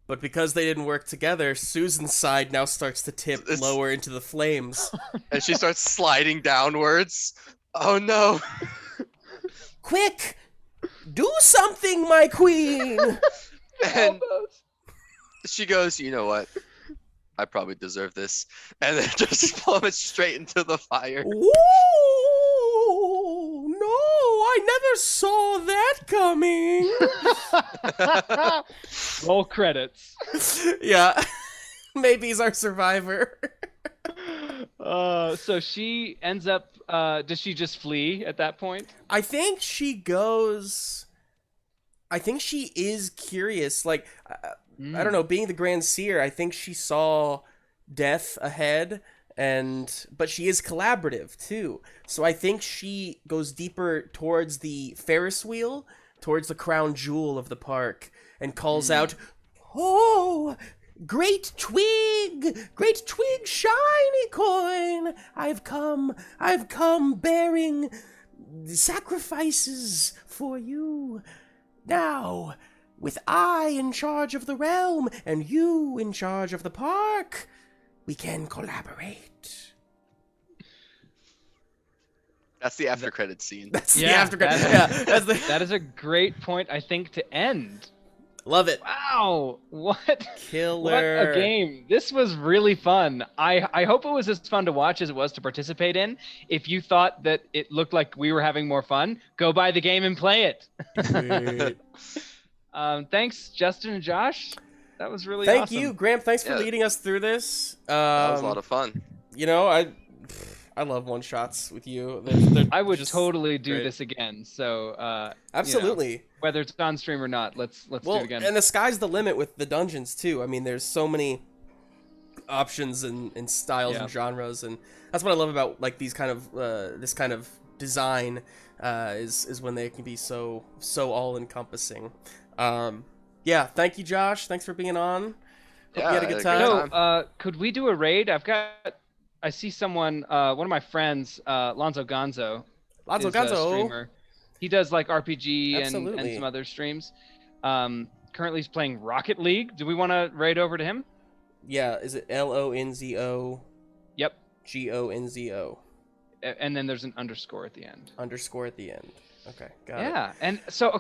But because they didn't work together, Susan's side now starts to tip lower into the flames. And she starts sliding downwards. Oh no. Quick! Do something, my queen! And she goes, "You know what? I probably deserve this." And then just plummets straight into the fire. Ooh, no, I never saw that coming. Roll credits. Yeah. Maybe he's our survivor. So she ends up, does she just flee at that point? I think she is curious. Like, I don't know, being the Grand Seer, I think she saw death ahead, but she is collaborative too. So I think she goes deeper towards the Ferris wheel, towards the crown jewel of the park, and calls out, "Oh, great twig, shiny coin! I've come bearing sacrifices for you. Now, with I in charge of the realm and you in charge of the park, we can collaborate. That's the after credits scene. That's the after credits. That's the... That is a great point, I think, to end. Love it. Wow, what Killer. What a game. This was really fun. I hope it was as fun to watch as it was to participate in. If you thought that it looked like we were having more fun, go buy the game and play it. Thanks, Justin and Josh. That was really awesome. Thank you, Graham. Thanks for leading us through this. That was a lot of fun. You know, I love one-shots with you. I would totally do this again. So absolutely. You know, whether it's on stream or not, let's do it again. And the sky's the limit with the dungeons too. I mean, there's so many options and styles and genres, and that's what I love about like these kind of this kind of design is when they can be so all-encompassing. Yeah, thank you, Josh. Thanks for being on. Hope you had a good time. So, could we do a raid? I see someone, one of my friends, Lonzo Gonzo. Lonzo is a Gonzo. Streamer. He does like RPG and some other streams. Currently he's playing Rocket League. Do we want to raid over to him? Yeah, is it Lonzo? Yep. Gonzo. And then there's an underscore at the end. Underscore at the end. Okay, got it. Yeah, and so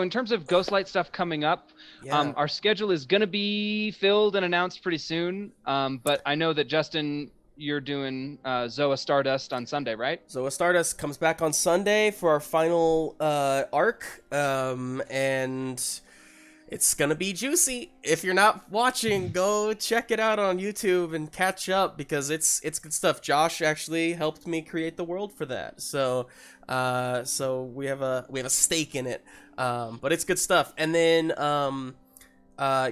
in terms of Ghostlight stuff coming up, our schedule is going to be filled and announced pretty soon. But I know that Justin, you're doing Zoa Stardust on Sunday, right? Zoa Stardust comes back on Sunday for our final arc, and it's gonna be juicy. If you're not watching, go check it out on YouTube and catch up because it's good stuff. Josh actually helped me create the world for that, so we have a stake in it, but it's good stuff. And then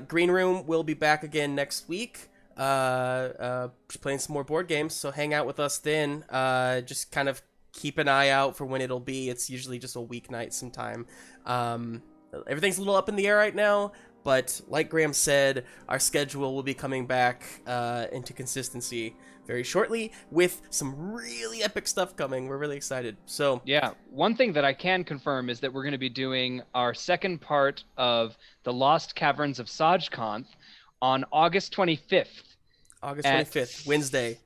Green Room will be back again next week. Playing some more board games, so hang out with us then. Just kind of keep an eye out for when it'll be. It's usually just a weeknight sometime. Everything's a little up in the air right now, but like Graham said, our schedule will be coming back into consistency very shortly with some really epic stuff coming. We're really excited. So yeah, one thing that I can confirm is that we're going to be doing our second part of the Lost Caverns of Sajkanth on August 25th. August 25th, Wednesday.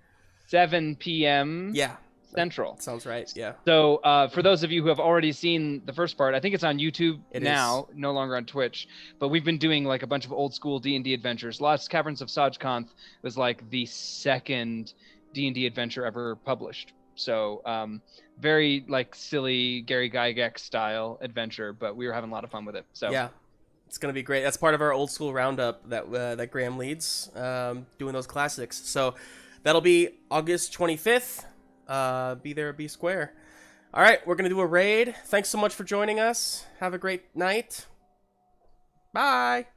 7 p.m. Yeah. Central. Sounds right, yeah. So for those of you who have already seen the first part, I think it's on YouTube now, no longer on Twitch, but we've been doing like a bunch of old school D&D adventures. Lost Caverns of Sajkanth was like the second D&D adventure ever published. So very like silly Gary Gygax style adventure, but we were having a lot of fun with it. So yeah. It's going to be great. That's part of our old school roundup that Graham leads, doing those classics. So that'll be August 25th. Be there, be square. All right, we're going to do a raid. Thanks so much for joining us. Have a great night. Bye.